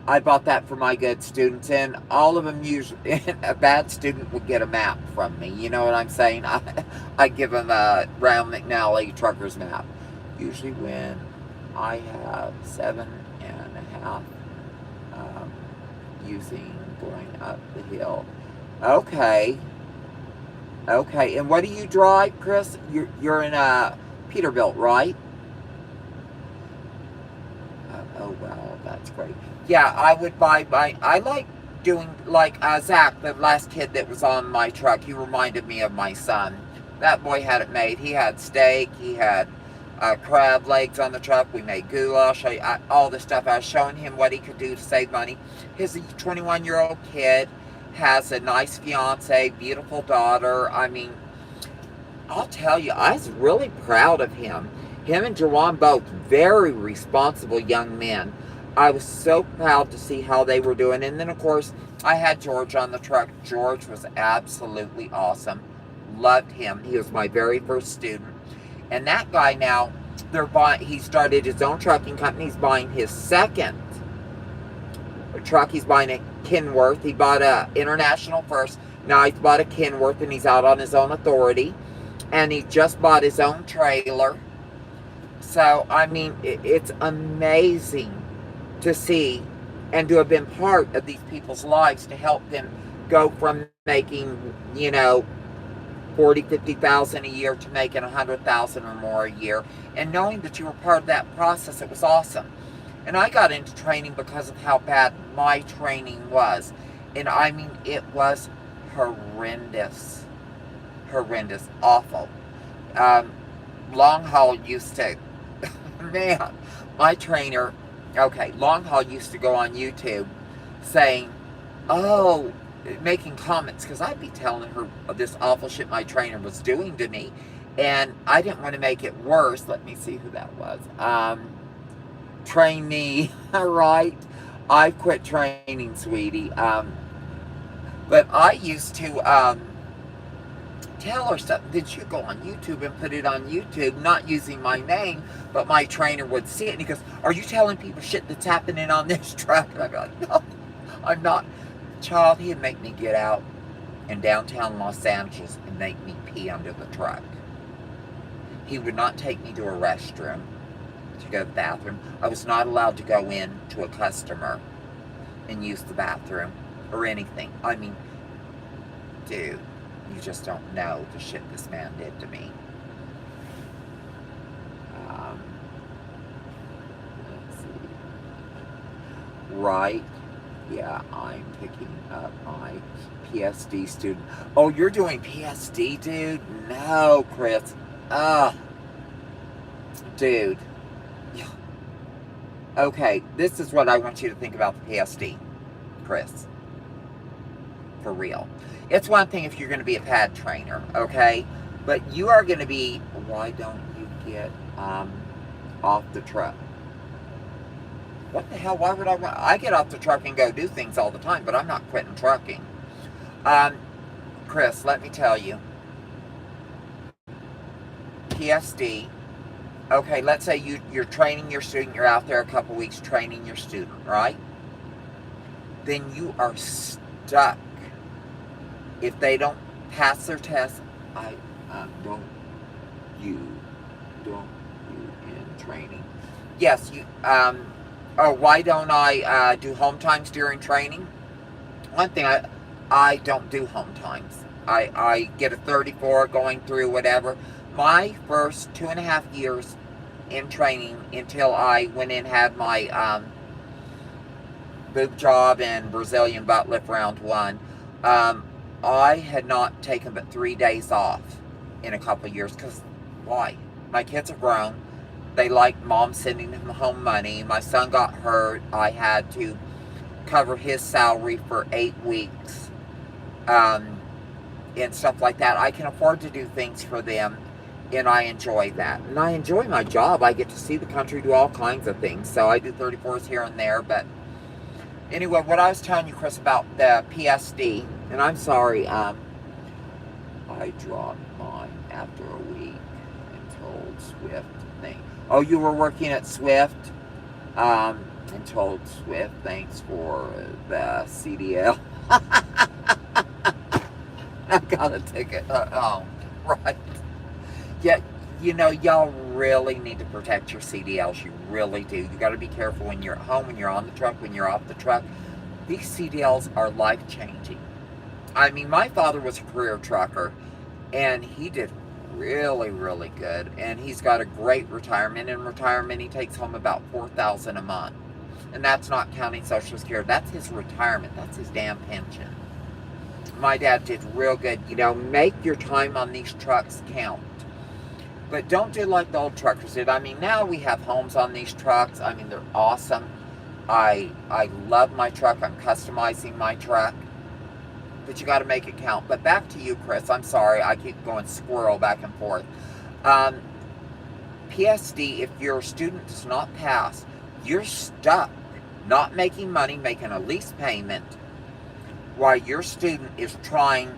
Speaker 1: I bought that for my good students, and all of them usually, a bad student would get a map from me, you know what I'm saying? I give them a Brown McNally trucker's map. Usually when I have 7.5 using going up the hill. Okay, and what do you drive, Chris? You're in Peterbilt, right? Oh, well, that's great. Yeah, I would I like doing, like Zach, the last kid that was on my truck. He reminded me of my son. That boy had it made. He had steak, he had crab legs on the truck. We made goulash, all this stuff. I was showing him what he could do to save money. His 21-year-old kid has a nice fiance, beautiful daughter. I mean, I'll tell you, I was really proud of him. Him and Jawan both very responsible young men. I was so proud to see how they were doing. And then, of course, I had George on the truck. George was absolutely awesome. Loved him. He was my very first student. And that guy now, he started his own trucking company. He's buying his second truck. He's buying a Kenworth. He bought a International first. Now he's bought a Kenworth, and he's out on his own authority. And he just bought his own trailer. So, I mean, it's amazing to see and to have been part of these people's lives, to help them go from making, $40,000, $50,000 a year to making $100,000 or more a year. And knowing that you were part of that process, it was awesome. And I got into training because of how bad my training was. And I mean, it was horrendous. Horrendous. Awful. Long haul used to, man, my trainer, long haul used to go on YouTube saying, making comments, because I'd be telling her this awful shit my trainer was doing to me. And I didn't want to make it worse. Let me see who that was. Trainee, right? I quit training, sweetie. But I used to tell her stuff. Did you go on YouTube and put it on YouTube, not using my name, but my trainer would see it, and he goes, are you telling people shit that's happening on this truck? And I'd be like, no, I'm not. Child, he'd make me get out in downtown Los Angeles and make me pee under the truck. He would not take me to a restroom to go to the bathroom. I was not allowed to go in to a customer and use the bathroom or anything. I mean, Dude, you just don't know the shit this man did to me. Um, let's see. Right. Yeah, I'm picking up my PSD student. Oh, you're doing PSD, dude? No, Chris. Ugh. Dude. Okay, this is what I want you to think about the PSD, Chris. For real. It's one thing if you're going to be a pad trainer, okay? But you are going to be, why don't you get off the truck? What the hell? Why would I get off the truck and go do things all the time, but I'm not quitting trucking. Chris, let me tell you. PSD. Okay, let's say you're training your student. You're out there a couple weeks training your student, right? Then you are stuck. If they don't pass their test, don't you in training. Yes, you, why don't I do home times during training? One thing, I don't do home times. I get a 34 going through whatever. My first 2.5 years in training until I went in and had my boob job and Brazilian butt lift round 1, I had not taken but 3 days off in a couple of years. Because why? My kids are grown. They like mom sending them home money. My son got hurt. I had to cover his salary for 8 weeks and stuff like that. I can afford to do things for them, and I enjoy that. And I enjoy my job. I get to see the country, do all kinds of things. So I do 34s here and there. But anyway, what I was telling you, Chris, about the PSD, and I'm sorry, I dropped mine after a week and told Swift thing. Oh, you were working at Swift? And told Swift, thanks for the CDL. I got a ticket. Right. Yeah, you know, y'all really need to protect your CDLs. You really do. You got to be careful when you're at home, when you're on the truck, when you're off the truck. These CDLs are life-changing. I mean, my father was a career trucker, and he did really, really good. And he's got a great retirement. In retirement, he takes home about $4,000 a month. And that's not counting Social Security. That's his retirement. That's his damn pension. My dad did real good. You know, make your time on these trucks count. But don't do like the old truckers did. I mean, now we have homes on these trucks. I mean, they're awesome. I love my truck. I'm customizing my truck. But you got to make it count. But back to you, Chris. I'm sorry. I keep going squirrel back and forth. PSD, if your student does not pass, you're stuck not making money, making a lease payment, while your student is trying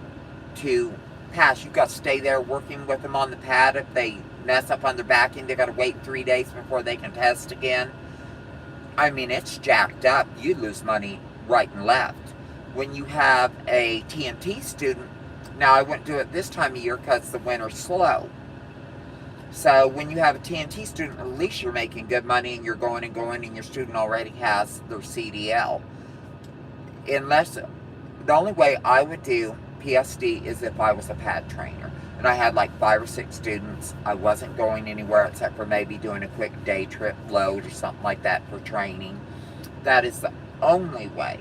Speaker 1: to pass. You've got to stay there working with them on the pad. If they mess up on their back end, they've got to wait 3 days before they can test again. I mean, it's jacked up. You lose money right and left. When you have a TNT student, now I wouldn't do it this time of year because the winter's slow. So when you have a TNT student, at least you're making good money and you're going and going and your student already has their CDL. Unless, the only way I would do PSD is if I was a pad trainer. And I had like 5 or 6 students. I wasn't going anywhere except for maybe doing a quick day trip load or something like that for training. That is the only way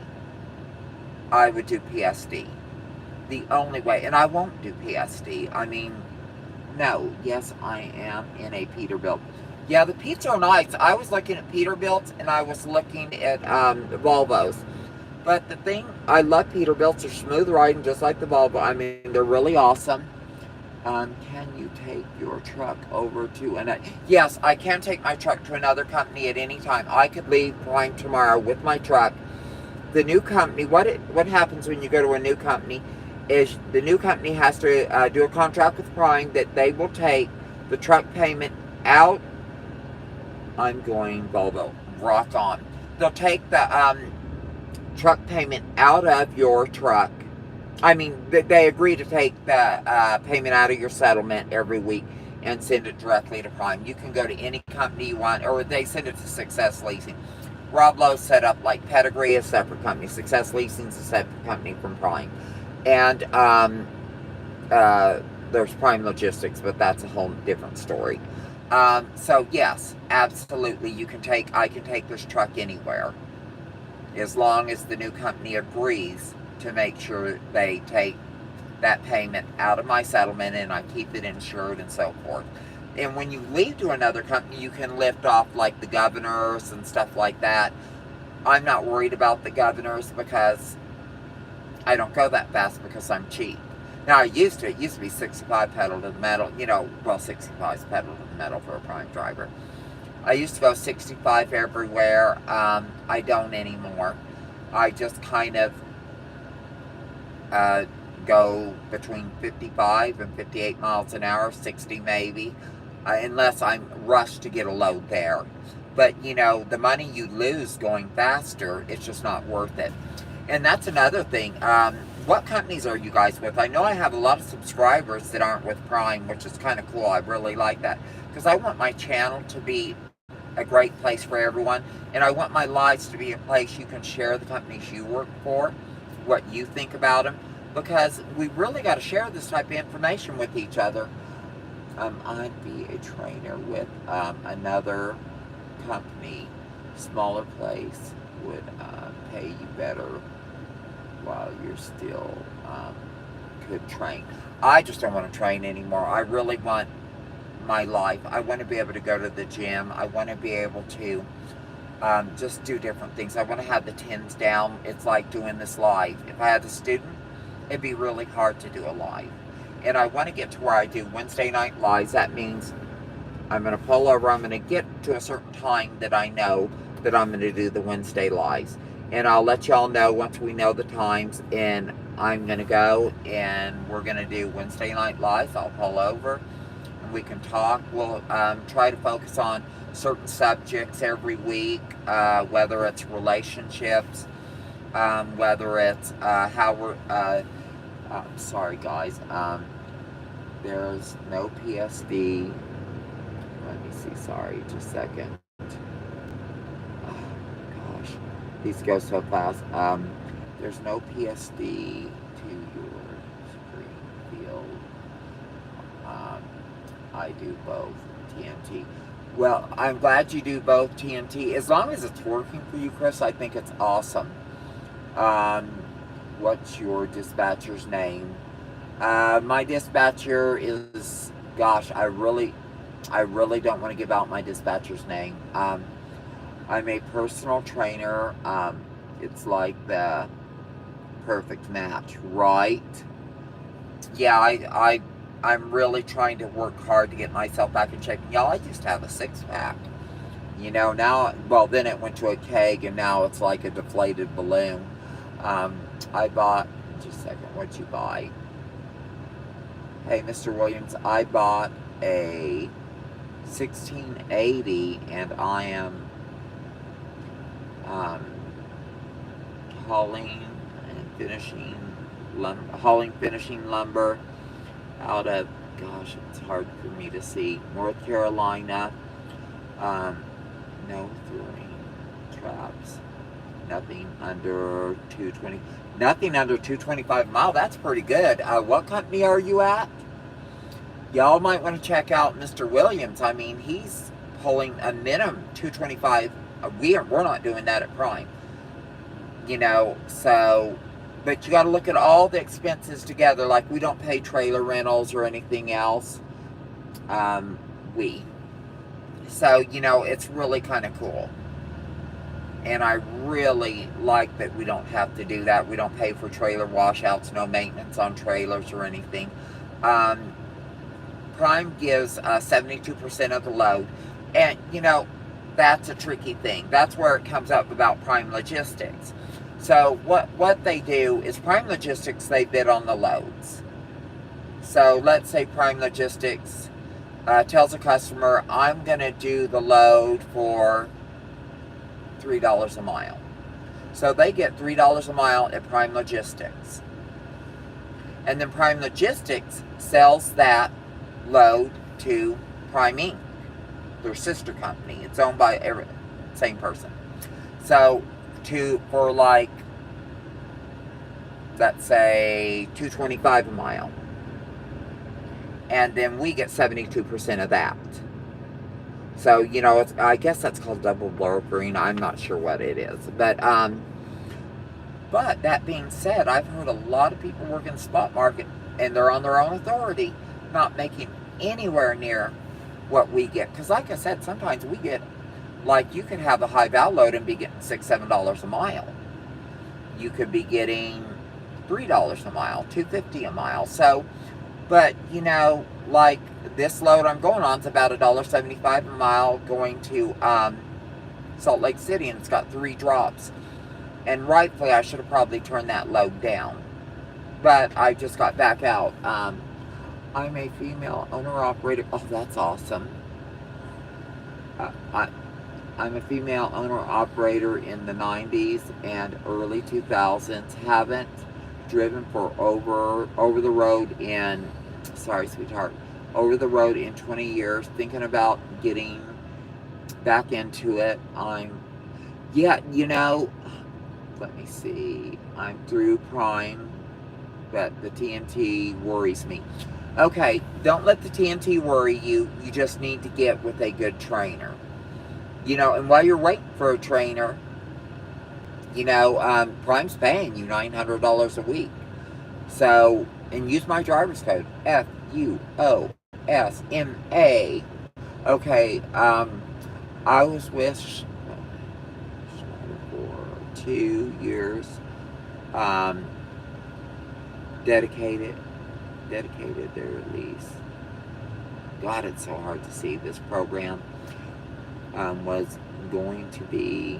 Speaker 1: I would do PSD. The only way. And I won't do PSD. I mean, no. Yes, I am in a Peterbilt. Yeah, the Pete's are nice. I was looking at Peterbilts and I was looking at Volvos. But the thing, I love Peterbilts. They're smooth riding just like the Volvo. I mean, they're really awesome. Can you take your truck over to another? Yes, I can take my truck to another company at any time. I could leave Prime tomorrow with my truck. The new company, what happens when you go to a new company is the new company has to do a contract with Prime that they will take the truck payment out. I'm going Volvo. Rock on. They'll take the truck payment out of your truck. I mean, they agree to take the payment out of your settlement every week and send it directly to Prime. You can go to any company you want, or they send it to Success Leasing. Rob Lowe set up like Pedigree, a separate company. Success Leasing is a separate company from Prime. And there's Prime Logistics, but that's a whole different story. So yes, absolutely, I can take this truck anywhere, as long as the new company agrees to make sure they take that payment out of my settlement and I keep it insured and so forth. And when you leave to another company, you can lift off like the governors and stuff like that. I'm not worried about the governors because I don't go that fast because I'm cheap. Now, it used to be 65 pedal to the metal, 65 is pedal to the metal for a Prime driver. I used to go 65 everywhere. I don't anymore. I just kind of go between 55 and 58 miles an hour, 60 maybe, unless I'm rushed to get a load there. But, the money you lose going faster, it's just not worth it. And that's another thing. What companies are you guys with? I know I have a lot of subscribers that aren't with Prime, which is kind of cool. I really like that because I want my channel to be a great place for everyone, and I want my lives to be a place you can share the companies you work for, what you think about them, because we really got to share this type of information with each other. I'd be a trainer with another company, smaller place, would pay you better while you're still could train. I just don't want to train anymore. I really want my life. I want to be able to go to the gym. I want to be able to just do different things. I want to have the tins down. It's like doing this live. If I had a student, it'd be really hard to do a live. And I want to get to where I do Wednesday night lives. That means I'm going to pull over. I'm going to get to a certain time that I know that I'm going to do the Wednesday lives. And I'll let y'all know once we know the times. And I'm going to go and we're going to do Wednesday night lives. I'll pull over and we can talk. We'll try to focus on certain subjects every week, whether it's relationships, whether it's how we're... sorry guys, there's no PSD. Let me see, sorry, just a second. Oh gosh, these go so fast. There's no PSD to your screen field. I do both TNT. Well, I'm glad you do both TNT. As long as it's working for you, Chris, I think it's awesome. What's your dispatcher's name? My dispatcher is, gosh, I really don't want to give out my dispatcher's name. I'm a personal trainer. It's like the perfect match, right? Yeah, I'm really trying to work hard to get myself back in shape. Y'all, I used to have a six-pack. Now, well, then it went to a keg, and now it's like a deflated balloon. I bought, just a second, what'd you buy? Hey, Mr. Williams, I bought a 1680, and I am hauling finishing lumber out of, gosh, it's hard for me to see, North Carolina. No throwing traps. Nothing under 220. Nothing under 225 mile. That's pretty good. What company are you at? Y'all might want to check out Mr. Williams. I mean, he's pulling a minimum 225. We're not doing that at Prime. So, but you got to look at all the expenses together. Like, we don't pay trailer rentals or anything else. So, it's really kind of cool. And I really like that we don't have to do that. We don't pay for trailer washouts, no maintenance on trailers or anything. Prime gives 72% of the load. And, that's a tricky thing. That's where it comes up about Prime Logistics. So what they do is Prime Logistics, they bid on the loads. So let's say Prime Logistics tells a customer, I'm going to do the load for $3 a mile. So they get $3 a mile at Prime Logistics. And then Prime Logistics sells that load to Prime Inc., their sister company. It's owned by same person. So for like let's say $2.25 a mile. And then we get 72% of that. So, you know, I guess that's called double brokering. I'm not sure what it is. But that being said, I've heard a lot of people work in the spot market, and they're on their own authority, not making anywhere near what we get. Because like I said, sometimes we get, like, you could have a high val load and be getting $6, $7 a mile. You could be getting $3 a mile, $2.50 a mile. So, but, you know, like this load I'm going on is about $1.75 a mile going to Salt Lake City, and it's got 3 drops. And rightfully, I should have probably turned that load down. But I just got back out. I'm a female owner-operator. Oh, that's awesome. I'm a female owner-operator in the 90s and early 2000s. Haven't driven for over the road in, sorry, sweetheart, over the road in 20 years. Thinking about getting back into it. Yeah, you know, let me see. I'm through Prime, but the TNT worries me. Okay, don't let the TNT worry you. You just need to get with a good trainer. You know, and while you're waiting for a trainer, you know, Prime's paying you $900 a week. So, and use my driver's code, FUOSMA. Okay, I was with Schneider for 2 years. Dedicated their lease. God, it's so hard to see. This program was going to be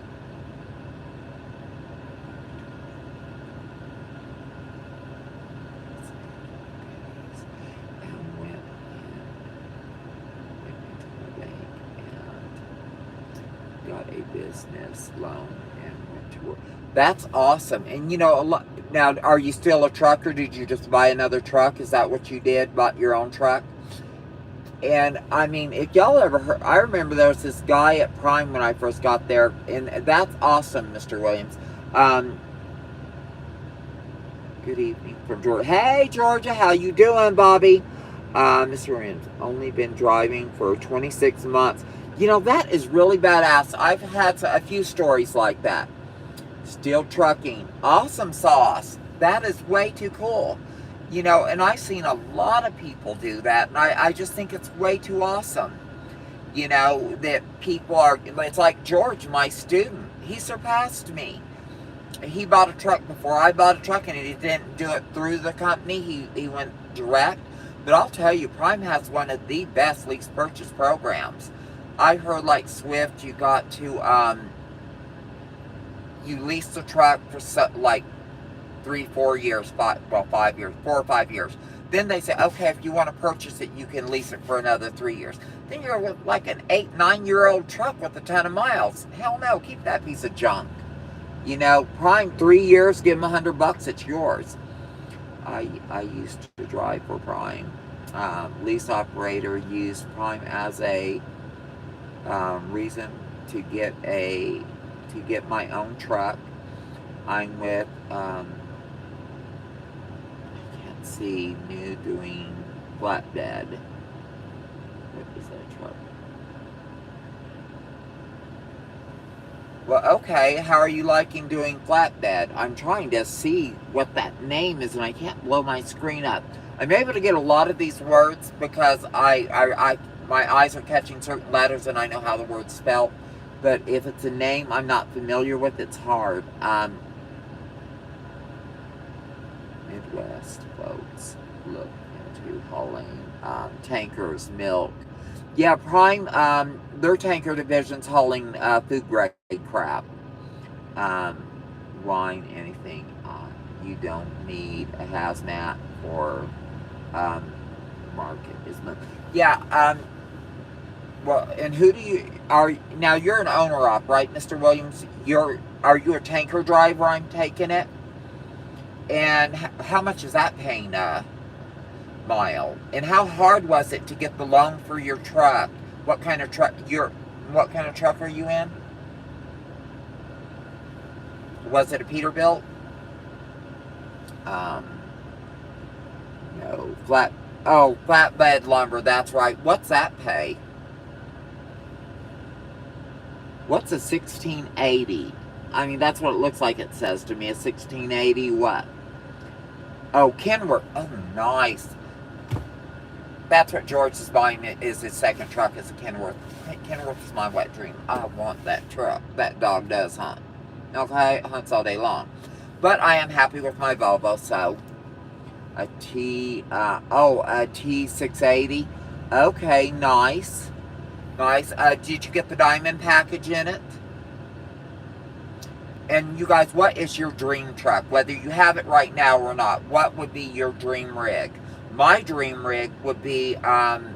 Speaker 1: got a business loan and went to work. That's awesome. And you know, a lot. Now, are you still a trucker? Did you just buy another truck? Is that what you did? Bought your own truck? And I mean, if y'all ever heard, I remember there was this guy at Prime when I first got there, and that's awesome, Mr. Williams. Good evening from Georgia. Hey, Georgia, how you doing, Bobby? Mr. Williams, only been driving for 26 months. You know, that is really badass. I've had a few stories like that. Still trucking. Awesome sauce. That is way too cool. You know, and I've seen a lot of people do that, and I just think it's way too awesome. You know, that people are, it's like George, my student. He surpassed me. He bought a truck before I bought a truck, and he didn't do it through the company. He went direct. But I'll tell you, Prime has one of the best lease purchase programs. I heard, like Swift, you got to, you lease the truck for like 3-4 years, 5 years, 4 or 5 years. Then they say, okay, if you want to purchase it, you can lease it for another 3 years. Then you're with like an 8-9-year-old truck with a ton of miles. Hell no, keep that piece of junk. You know, Prime, 3 years, give them $100, it's yours. I used to drive for Prime. Lease operator used Prime as a reason to get my own truck. I'm with I can't see new doing flatbed. What is that truck? Well, okay, how are you liking doing flatbed? I'm trying to see what that name is, and I can't blow my screen up. I'm able to get a lot of these words because my eyes are catching certain letters and I know how the words spell. But if it's a name I'm not familiar with, it's hard. Midwest folks look into hauling tankers, milk. Yeah, Prime, their tanker division's hauling food grade crap. Wine, anything. You don't need a hazmat or market, isn't it? Yeah, well, and who do you, now you're an owner-op, right, Mr. Williams? Are you a tanker driver, I'm taking it? And how much is that paying a mile? And how hard was it to get the loan for your truck? What kind of truck are you in? Was it a Peterbilt? Um, no, flatbed lumber, that's right. What's that pay? What's a 1680? I mean, that's what it looks like it says to me. A 1680 what? Oh, Kenworth. Oh, nice. That's what George is buying, is his second truck, is a Kenworth. Kenworth is my wet dream. I want that truck. That dog does hunt. Okay? Hunts all day long. But I am happy with my Volvo, so a T680. Okay, nice. Nice. Did you get the diamond package in it? And you guys, what is your dream truck? Whether you have it right now or not, what would be your dream rig? My dream rig would be, one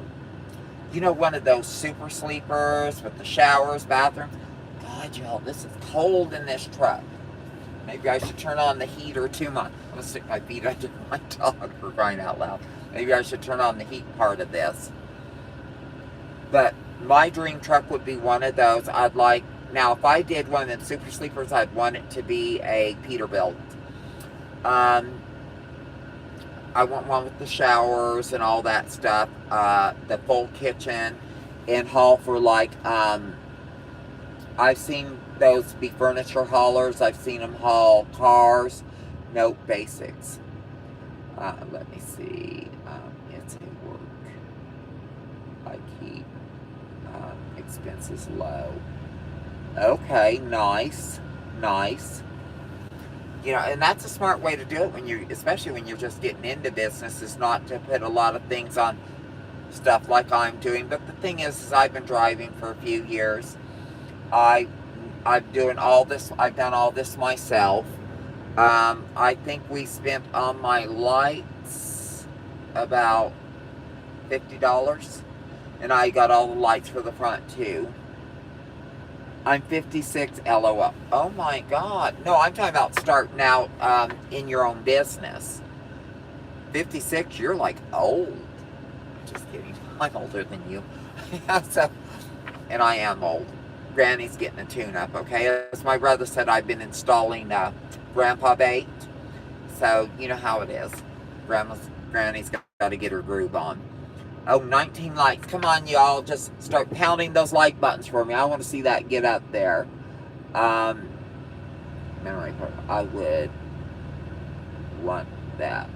Speaker 1: of those super sleepers with the showers, bathrooms. God, y'all, this is cold in this truck. Maybe I should turn on the heater too. I'm going to stick my feet under my dog for crying out loud. Maybe I should turn on the heat part of this. But my dream truck would be one of those. Now, if I did one of them super sleepers, I'd want it to be a Peterbilt. I want one with the showers and all that stuff. The full kitchen, and haul for I've seen those be furniture haulers. I've seen them haul cars. Nope, basics. Let me see. It's a work. I keep expenses low. Okay, nice. Nice. And that's a smart way to do it especially when you're just getting into business, is not to put a lot of things on stuff like I'm doing. But the thing is I've been driving for a few years. I'm doing all this. I've done all this myself. I think we spent on my lights about $50, and I got all the lights for the front too. I'm 56, LOL. Oh my God. No, I'm talking about starting out in your own business. 56, you're like old. Just kidding. I'm older than you. And I am old. Granny's getting a tune-up, okay? As my brother said, I've been installing Grandpa Bait. So, you know how it is. Granny's got to get her groove on. Oh, 19 likes. Come on, y'all. Just start pounding those like buttons for me. I want to see that get up there. Memory card. I would want that.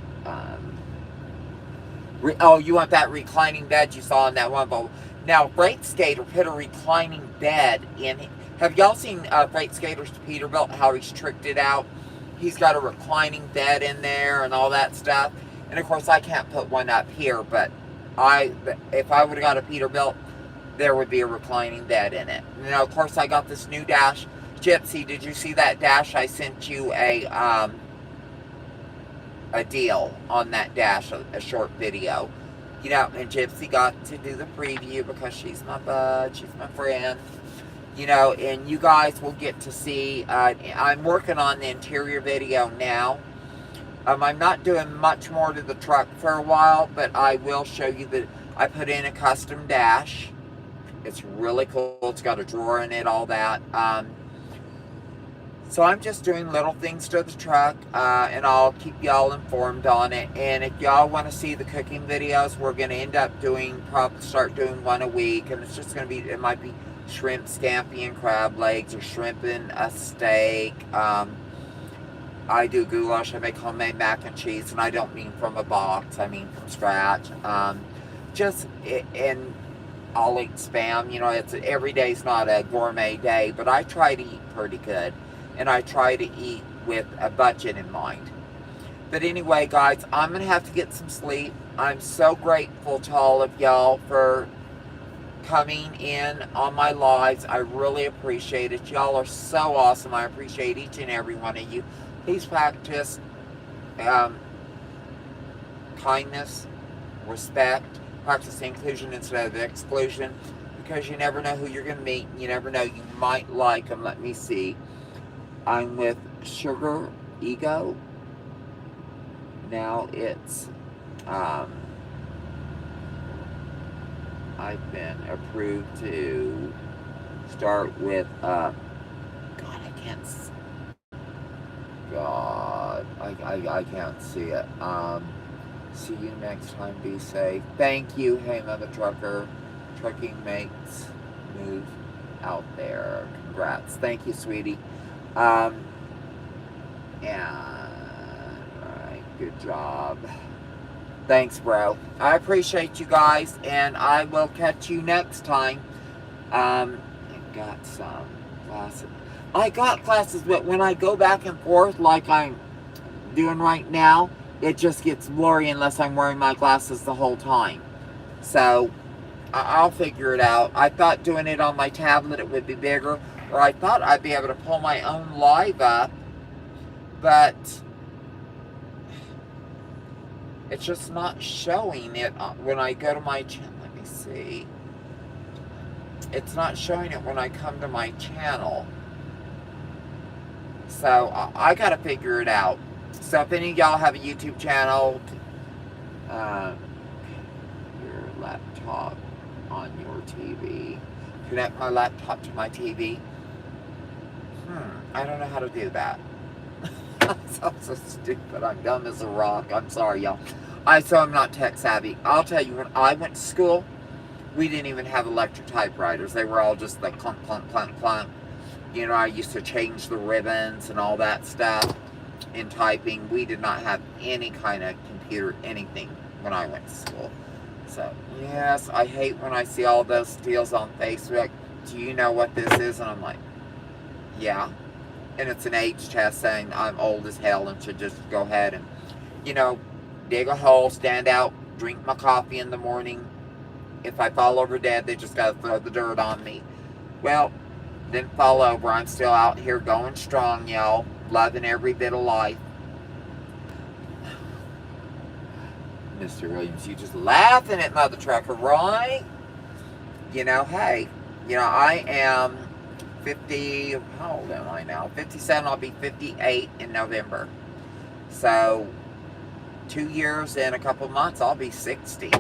Speaker 1: You want that reclining bed you saw in that one bowl. Now, Freight Skater put a reclining bed in. Have y'all seen Freight Skater's Peterbilt, how he's tricked it out? He's got a reclining bed in there and all that stuff. And, of course, I can't put one up here, but if I would have got a Peterbilt, there would be a reclining bed in it. Now, of course, I got this new dash. Gypsy, did you see that dash? I sent you a deal on that dash, a short video. And Gypsy got to do the preview because she's my bud, she's my friend. And you guys will get to see, I'm working on the interior video now. I'm not doing much more to the truck for a while, but I will show you that I put in a custom dash. It's really cool. It's got a drawer in it, all that. So I'm just doing little things to the truck, and I'll keep y'all informed on it. And if y'all want to see the cooking videos, we're going to end up probably start doing one a week. And it's just going to be, it might be shrimp scampi and crab legs, or shrimp and a steak. I do goulash. I make homemade mac and cheese, and I don't mean from a box. I mean from scratch. And I'll eat spam. Every day's not a gourmet day, but I try to eat pretty good, and I try to eat with a budget in mind. But anyway, guys, I'm gonna have to get some sleep. I'm so grateful to all of y'all for coming in on my lives. I really appreciate it. Y'all are so awesome. I appreciate each and every one of you. Please practice kindness, respect, practice inclusion instead of exclusion, because you never know who you're going to meet. You never know, you might like them. Let me see. I'm with Sugar Ego. Now it's, I've been approved to start with, God, I can't see it. See you next time. Be safe. Thank you. Hey, Mother Trucker. Trucking makes move out there. Congrats. Thank you, sweetie. And alright, good job. Thanks, bro. I appreciate you guys, and I will catch you next time. I got some classes. I got classes, but when I go back and forth like I'm doing right now, it just gets blurry unless I'm wearing my glasses the whole time. So, I'll figure it out. I thought doing it on my tablet it would be bigger, or I thought I'd be able to pull my own live up, but it's just not showing it when I go to my channel. Let me see. It's not showing it when I come to my channel. So, I gotta figure it out. So, if any of y'all have a YouTube channel, your laptop on your TV. Connect my laptop to my TV. I don't know how to do that. I'm so stupid. I'm dumb as a rock. I'm sorry, y'all. So I'm not tech savvy. I'll tell you, when I went to school, we didn't even have electric typewriters. They were all just like clunk, clunk, clunk, clunk. You know, I used to change the ribbons and all that stuff in typing. We did not have any kind of computer, anything, when I went to school. So, yes, I hate when I see all those deals on Facebook. Do you know what this is? And I'm like, yeah. And it's an age test saying I'm old as hell and should just go ahead and, you know, dig a hole, stand out, drink my coffee in the morning. If I fall over dead, they just got to throw the dirt on me. Well, didn't fall over. I'm still out here going strong, y'all. Loving every bit of life. Mr. Williams, you just laughing at Mother Trucker, right? You know, hey, you know, I am 50, how old am I now? 57, I'll be 58 in November. So, 2 years and a couple months, I'll be 60.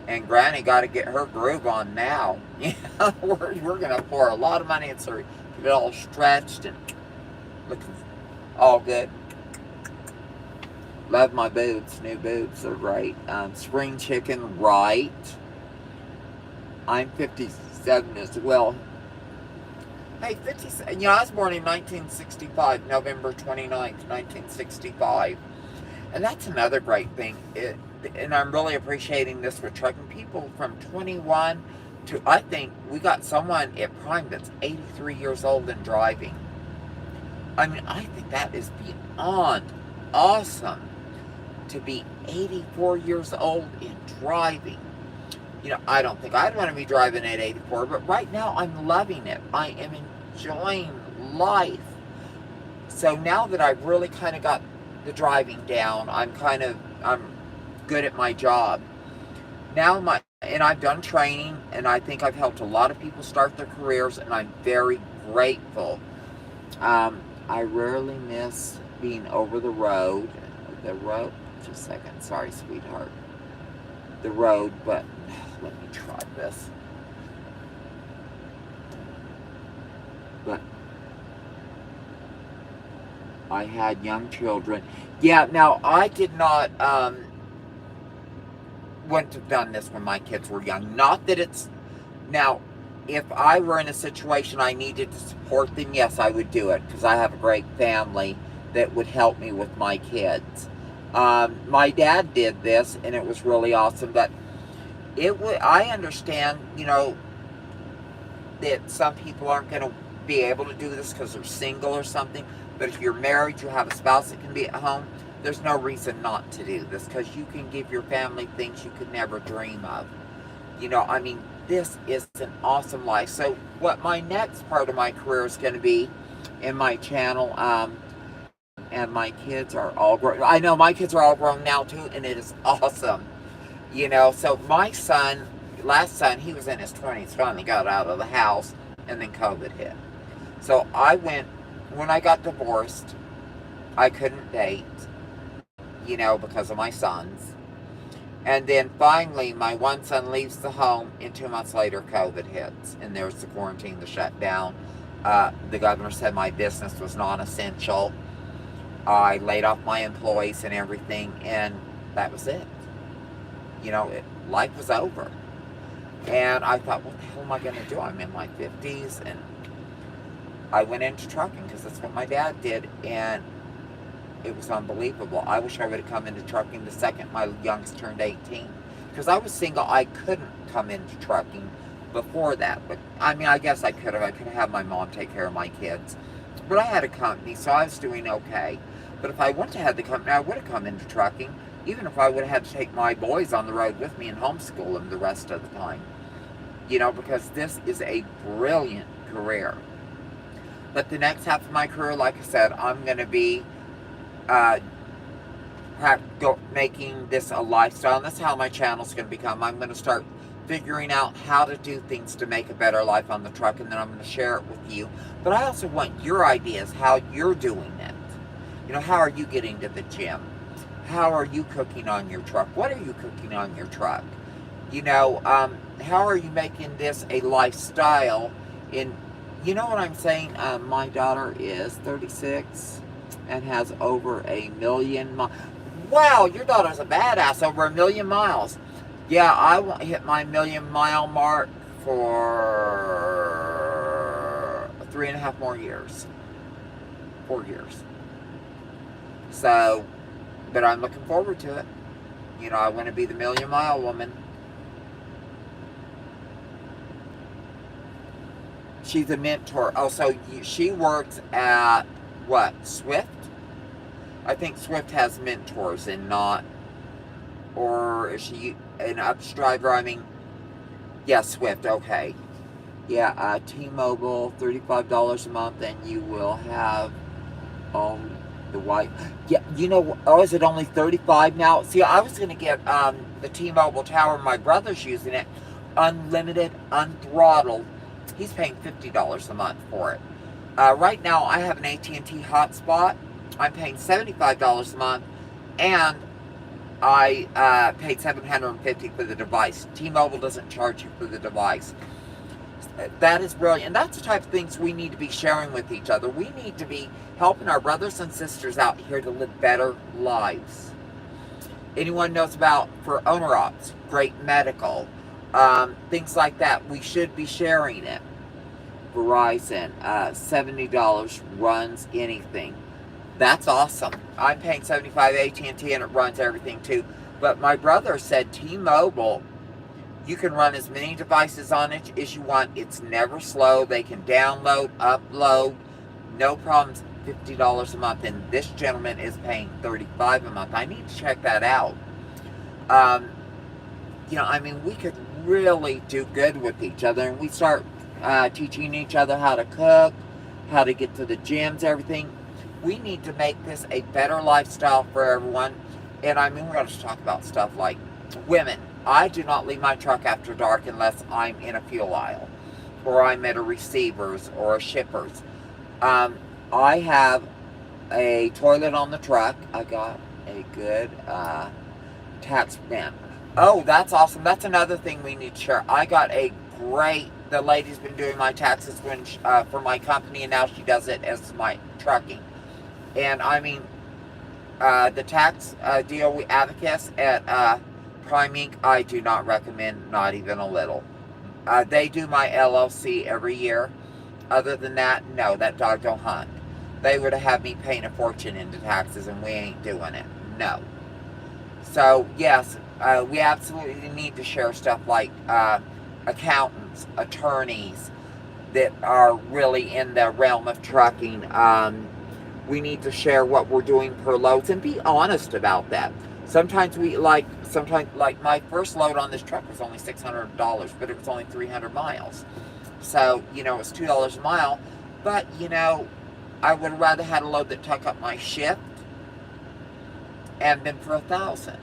Speaker 1: And Granny got to get her groove on now. Yeah, we're going to pour a lot of money into her. Get it all stretched and looking all good. Love my boots. New boots are great. Spring chicken, right. I'm 57 as well. Hey, 57. You know, I was born in 1965, November 29th, 1965. And that's another great thing. And I'm really appreciating this for trucking people from 21 to, I think, we got someone at Prime that's 83 years old and driving. I mean, I think that is beyond awesome to be 84 years old and driving. You know, I don't think I'd want to be driving at 84, but right now I'm loving it. I am enjoying life. So now that I've really kind of got the driving down, I'm good at my job. Now and I've done training, and I think I've helped a lot of people start their careers, and I'm very grateful. I rarely miss being over the road. Just a second, sorry, sweetheart. The road, but let me try this. But I had young children. Yeah, now I did not wouldn't have done this when my kids were young. Not that it's now, if I were in a situation I needed to support them, yes, I would do it, because I have a great family that would help me with my kids. My dad did this, and it was really awesome, but I understand, you know, that some people aren't going to be able to do this because they're single or something, but if you're married, you have a spouse that can be at home, there's no reason not to do this, because you can give your family things you could never dream of. You know, I mean, this is an awesome life. So what my next part of my career is going to be in my channel, and my kids are all grown. I know my kids are all grown now too, and it is awesome. You know, so my son, last son, he was in his 20s, finally got out of the house, and then COVID hit. So when I got divorced, I couldn't date, you know, because of my sons. And then finally, my one son leaves the home, and 2 months later, COVID hits. And there's the quarantine, the shutdown. The governor said my business was non-essential. I laid off my employees and everything, and that was it. Life was over. And I thought, what the hell am I going to do? I'm in my 50s, and I went into trucking because that's what my dad did, and it was unbelievable. I wish I would have come into trucking the second my youngest turned 18. Because I was single, I couldn't come into trucking before that. But, I guess I could have. I could have had my mom take care of my kids. But I had a company, so I was doing okay. But if I wouldn't have had the company, I would have come into trucking, even if I would have had to take my boys on the road with me and homeschool them the rest of the time. Because this is a brilliant career. But the next half of my career, like I said, I'm going to be making this a lifestyle. And that's how my channel's going to become. I'm going to start figuring out how to do things to make a better life on the truck, and then I'm going to share it with you. But I also want your ideas, how you're doing it. How are you getting to the gym? How are you cooking on your truck? What are you cooking on your truck? How are you making this a lifestyle? You know what I'm saying? My daughter is 36 and has over 1 million miles. Wow, your daughter's a badass, over 1 million miles. Yeah, I won't hit my 1 million mile mark for 3.5 more years. 4 years. So, but I'm looking forward to it. I want to be the 1 million mile woman. She's a mentor. Oh, so she works at, what, Swift? I think Swift has mentors and not, or is she an UPS driver? Yeah, Swift, okay. Yeah, T-Mobile, $35 a month, and you will have, the white, yeah, is it only 35 now? See, I was going to get, the T-Mobile tower. My brother's using it, unlimited, unthrottled. He's paying $50 a month for it. Right now, I have an AT&T hotspot. I'm paying $75 a month, and I paid $750 for the device. T-Mobile doesn't charge you for the device. That is brilliant. And that's the type of things we need to be sharing with each other. We need to be helping our brothers and sisters out here to live better lives. Anyone knows about, for owner ops, Great Medical, things like that, we should be sharing it. Verizon, $70 runs anything. That's awesome. I'm paying $75 AT&T, and it runs everything too. But my brother said T-Mobile, you can run as many devices on it as you want. It's never slow. They can download, upload, no problems. $50 a month, and this gentleman is paying $35 a month. I need to check that out. We could really do good with each other, and we start teaching each other how to cook, how to get to the gyms, everything. We need to make this a better lifestyle for everyone. And we're going to talk about stuff like women. I do not leave my truck after dark unless I'm in a fuel aisle, or I'm at a receiver's or a shipper's. I have a toilet on the truck. I got a good tax man. Oh, that's awesome. That's another thing we need to share. I got a great, the lady's been doing my taxes for my company, and now she does it as my trucking. And the tax deal with Abacus at Prime Inc., I do not recommend, not even a little. They do my LLC every year. Other than that, no, that dog don't hunt. They would have had me paying a fortune into taxes, and we ain't doing it. No. So, yes, we absolutely need to share stuff like accountants, attorneys that are really in the realm of trucking. We need to share what we're doing per loads and be honest about that. Sometimes my first load on this truck was only $600, but it was only 300 miles. So, it's $2 a mile. But, I would have rather had a load that took up my shift and been for $1,000.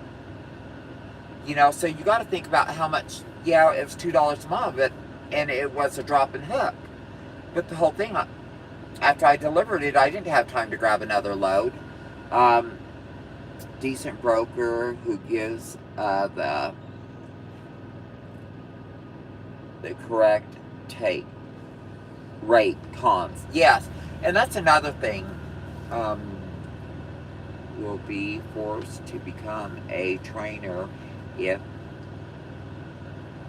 Speaker 1: So you got to think about how much, it was $2 a mile, and it was a drop and hook. But the whole thing, after I delivered it, I didn't have time to grab another load. Decent broker who gives the correct rate cons. Yes, and that's another thing. will be forced to become a trainer if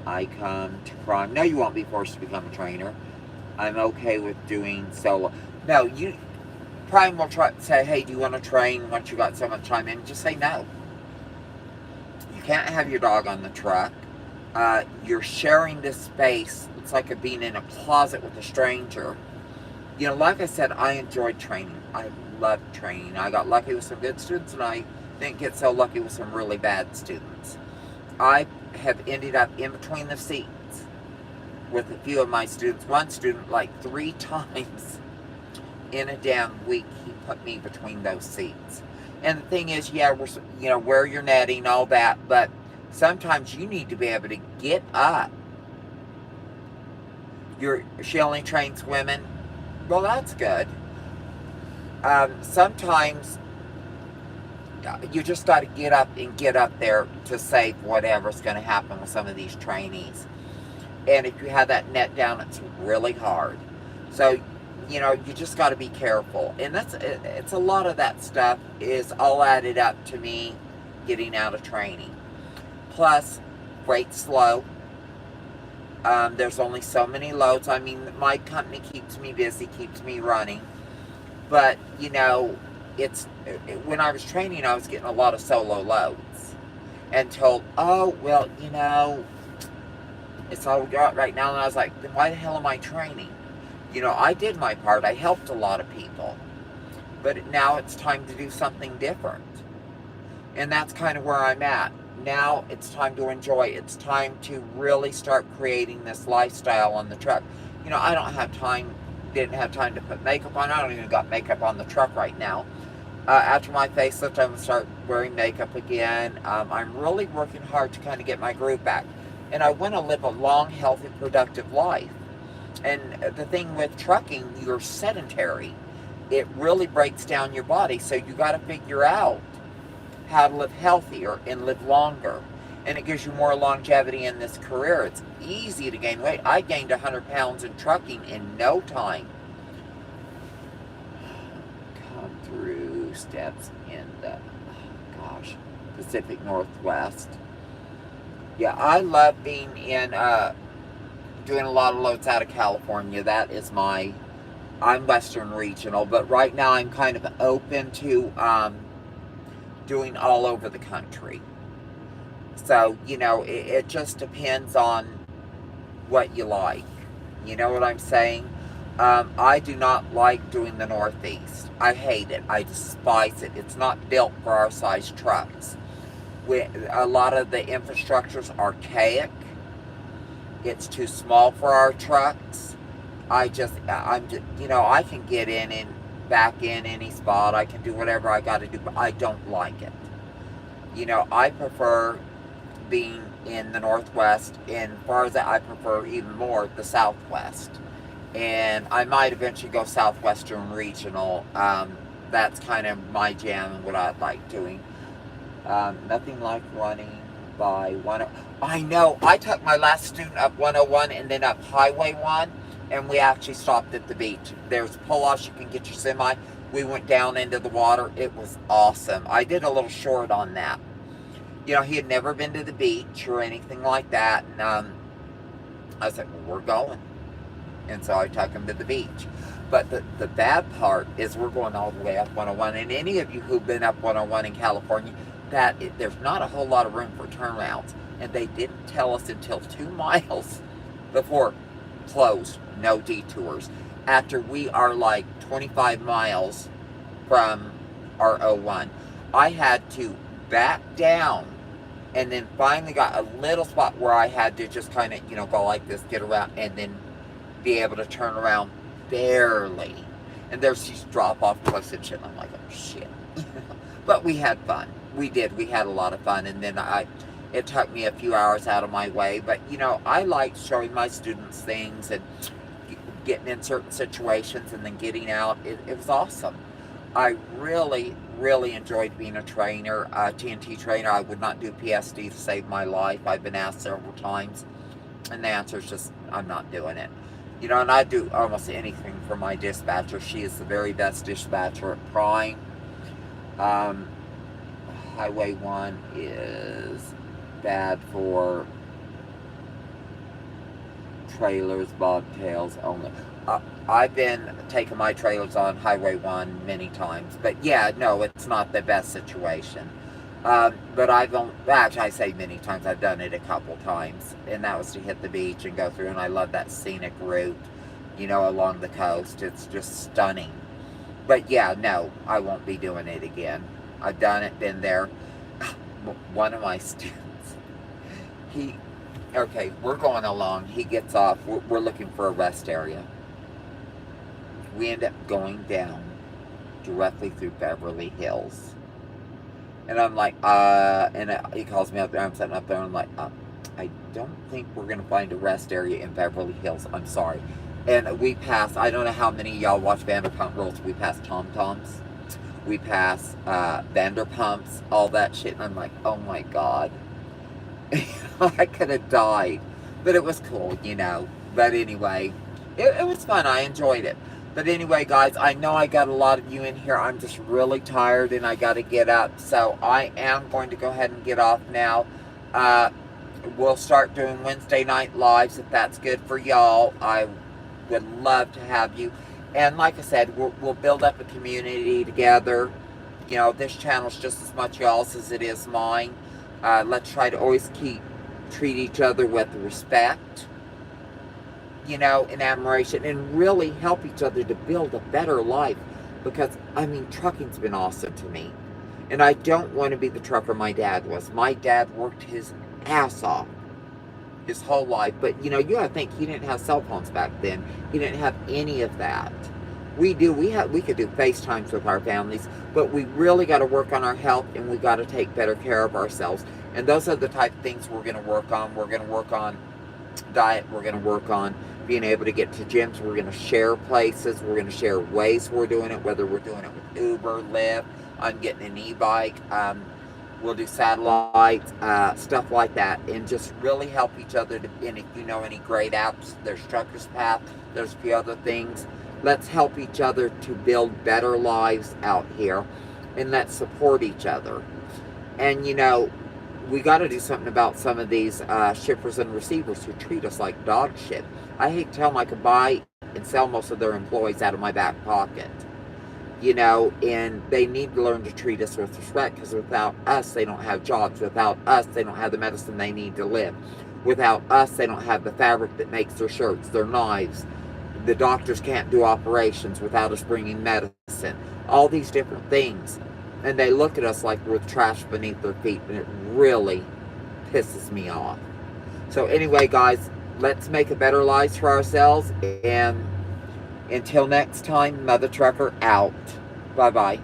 Speaker 1: I come to Prime. No, you won't be forced to become a trainer. I'm okay with doing solo. No, you Prime will try say, hey, do you want to train once you got so much time in? Just say no. You can't have your dog on the truck. You're sharing this space. It's like a being in a closet with a stranger. You know, like I said, I enjoyed training. I loved training. I got lucky with some good students, and I didn't get so lucky with some really bad students. I have ended up in between the seats with a few of my students. One student, like 3 times in a damn week, he put me between those seats. And the thing is, yeah, wear your netting, all that, but sometimes you need to be able to get up. She only trains women. Well, that's good. Sometimes you just got to get up there to save whatever's going to happen with some of these trainees. And if you have that net down, it's really hard. So, you just got to be careful. And it's a lot of that stuff is all added up to me getting out of training. Plus, freight's slow. There's only so many loads. I mean, my company keeps me busy, keeps me running. But, when I was training, I was getting a lot of solo loads. And told, oh, well, it's all we got right now. And I was like, then why the hell am I training? I did my part. I helped a lot of people. But now it's time to do something different. And that's kind of where I'm at. Now it's time to enjoy. It's time to really start creating this lifestyle on the truck. I didn't have time to put makeup on. I don't even got makeup on the truck right now. After my facelift, I'm going to start wearing makeup again. I'm really working hard to kind of get my groove back. And I want to live a long, healthy, productive life. And the thing with trucking, you're sedentary. It really breaks down your body. So you got to figure out how to live healthier and live longer. And it gives you more longevity in this career. It's easy to gain weight. I gained 100 pounds in trucking in no time. Come through steps in the, Pacific Northwest. Yeah, I love being in, doing a lot of loads out of California. That is I'm Western Regional, but right now I'm kind of open to, doing all over the country. So, it just depends on what you like. You know what I'm saying? I do not like doing the Northeast. I hate it. I despise it. It's not built for our size trucks. A lot of the infrastructure's archaic. It's too small for our trucks. I can get in and back in any spot. I can do whatever I got to do, but I don't like it. I prefer being in the Northwest, and as far as that, I prefer even more the Southwest. And I might eventually go Southwestern Regional. That's kind of my jam and what I like doing. Nothing like running by 101. I know, I took my last student up 101 and then up Highway 1, and we actually stopped at the beach. There's pull-offs, you can get your semi. We went down into the water. It was awesome. I did a little short on that. He had never been to the beach or anything like that. And I said, well, we're going. And so I took him to the beach. But the bad part is we're going all the way up 101. And any of you who've been up 101 in California, there's not a whole lot of room for turnarounds. And they didn't tell us until 2 miles before closed, no detours. After we are like 25 miles from our O1, I had to back down, and then finally got a little spot where I had to just kind of, go like this, get around, and then be able to turn around barely. And there's these drop-off cliffs and shit, and I'm like, oh, shit. But we had fun. We did. We had a lot of fun, and then it took me a few hours out of my way. But, I liked showing my students things and getting in certain situations and then getting out. It was awesome. I really, really enjoyed being a trainer, a TNT trainer. I would not do PSD to save my life. I've been asked several times, and the answer is just, I'm not doing it. And I do almost anything for my dispatcher. She is the very best dispatcher at Prime. Um, Highway 1 is bad for trailers, bobtails only. I've been taking my trailers on Highway 1 many times, but yeah, no, it's not the best situation. But actually, I say many times, I've done it a couple times, and that was to hit the beach and go through, and I love that scenic route, along the coast. It's just stunning. But yeah, no, I won't be doing it again. I've done it, been there. One of my students, okay, we're going along. He gets off. We're looking for a rest area. We end up going down directly through Beverly Hills. And I'm like, and he calls me up there. I'm sitting up there. And I'm like, I don't think we're going to find a rest area in Beverly Hills. I'm sorry. And we pass, I don't know how many of y'all watch Vanderpump Rules. We pass Tom Toms. We pass Vanderpumps, all that shit. And I'm like, oh my God. I could have died. But it was cool, But anyway, it was fun. I enjoyed it. But anyway, guys, I know I got a lot of you in here. I'm just really tired and I got to get up. So I am going to go ahead and get off now. We'll start doing Wednesday night lives if that's good for y'all. I would love to have you. And like I said, we'll build up a community together. This channel's just as much y'all's as it is mine. Let's try to always treat each other with respect, and admiration, and really help each other to build a better life. Because, trucking's been awesome to me. And I don't want to be the trucker my dad was. My dad worked his ass off his whole life. But, you gotta think, he didn't have cell phones back then. He didn't have any of that. We could do FaceTimes with our families, but we really got to work on our health, and we got to take better care of ourselves. And those are the type of things we're going to work on. We're going to work on diet. We're going to work on being able to get to gyms. We're going to share places. We're going to share ways we're doing it, whether we're doing it with Uber, Lyft. I'm getting an e-bike. We'll do satellites, stuff like that, and just really help each other. And if you know any great apps, there's Truckers Path. There's a few other things. Let's help each other to build better lives out here, and let's support each other. And we got to do something about some of these shippers and receivers who treat us like dog shit. I hate to tell them I could buy and sell most of their employees out of my back pocket. And they need to learn to treat us with respect, because without us, they don't have jobs. Without us, they don't have the medicine they need to live. Without us, they don't have the fabric that makes their shirts, their knives. The doctors can't do operations without us bringing medicine. All these different things. And they look at us like we're trash beneath their feet, and it really pisses me off. So anyway, guys, let's make a better life for ourselves. And until next time, Mother Trucker out. Bye-bye.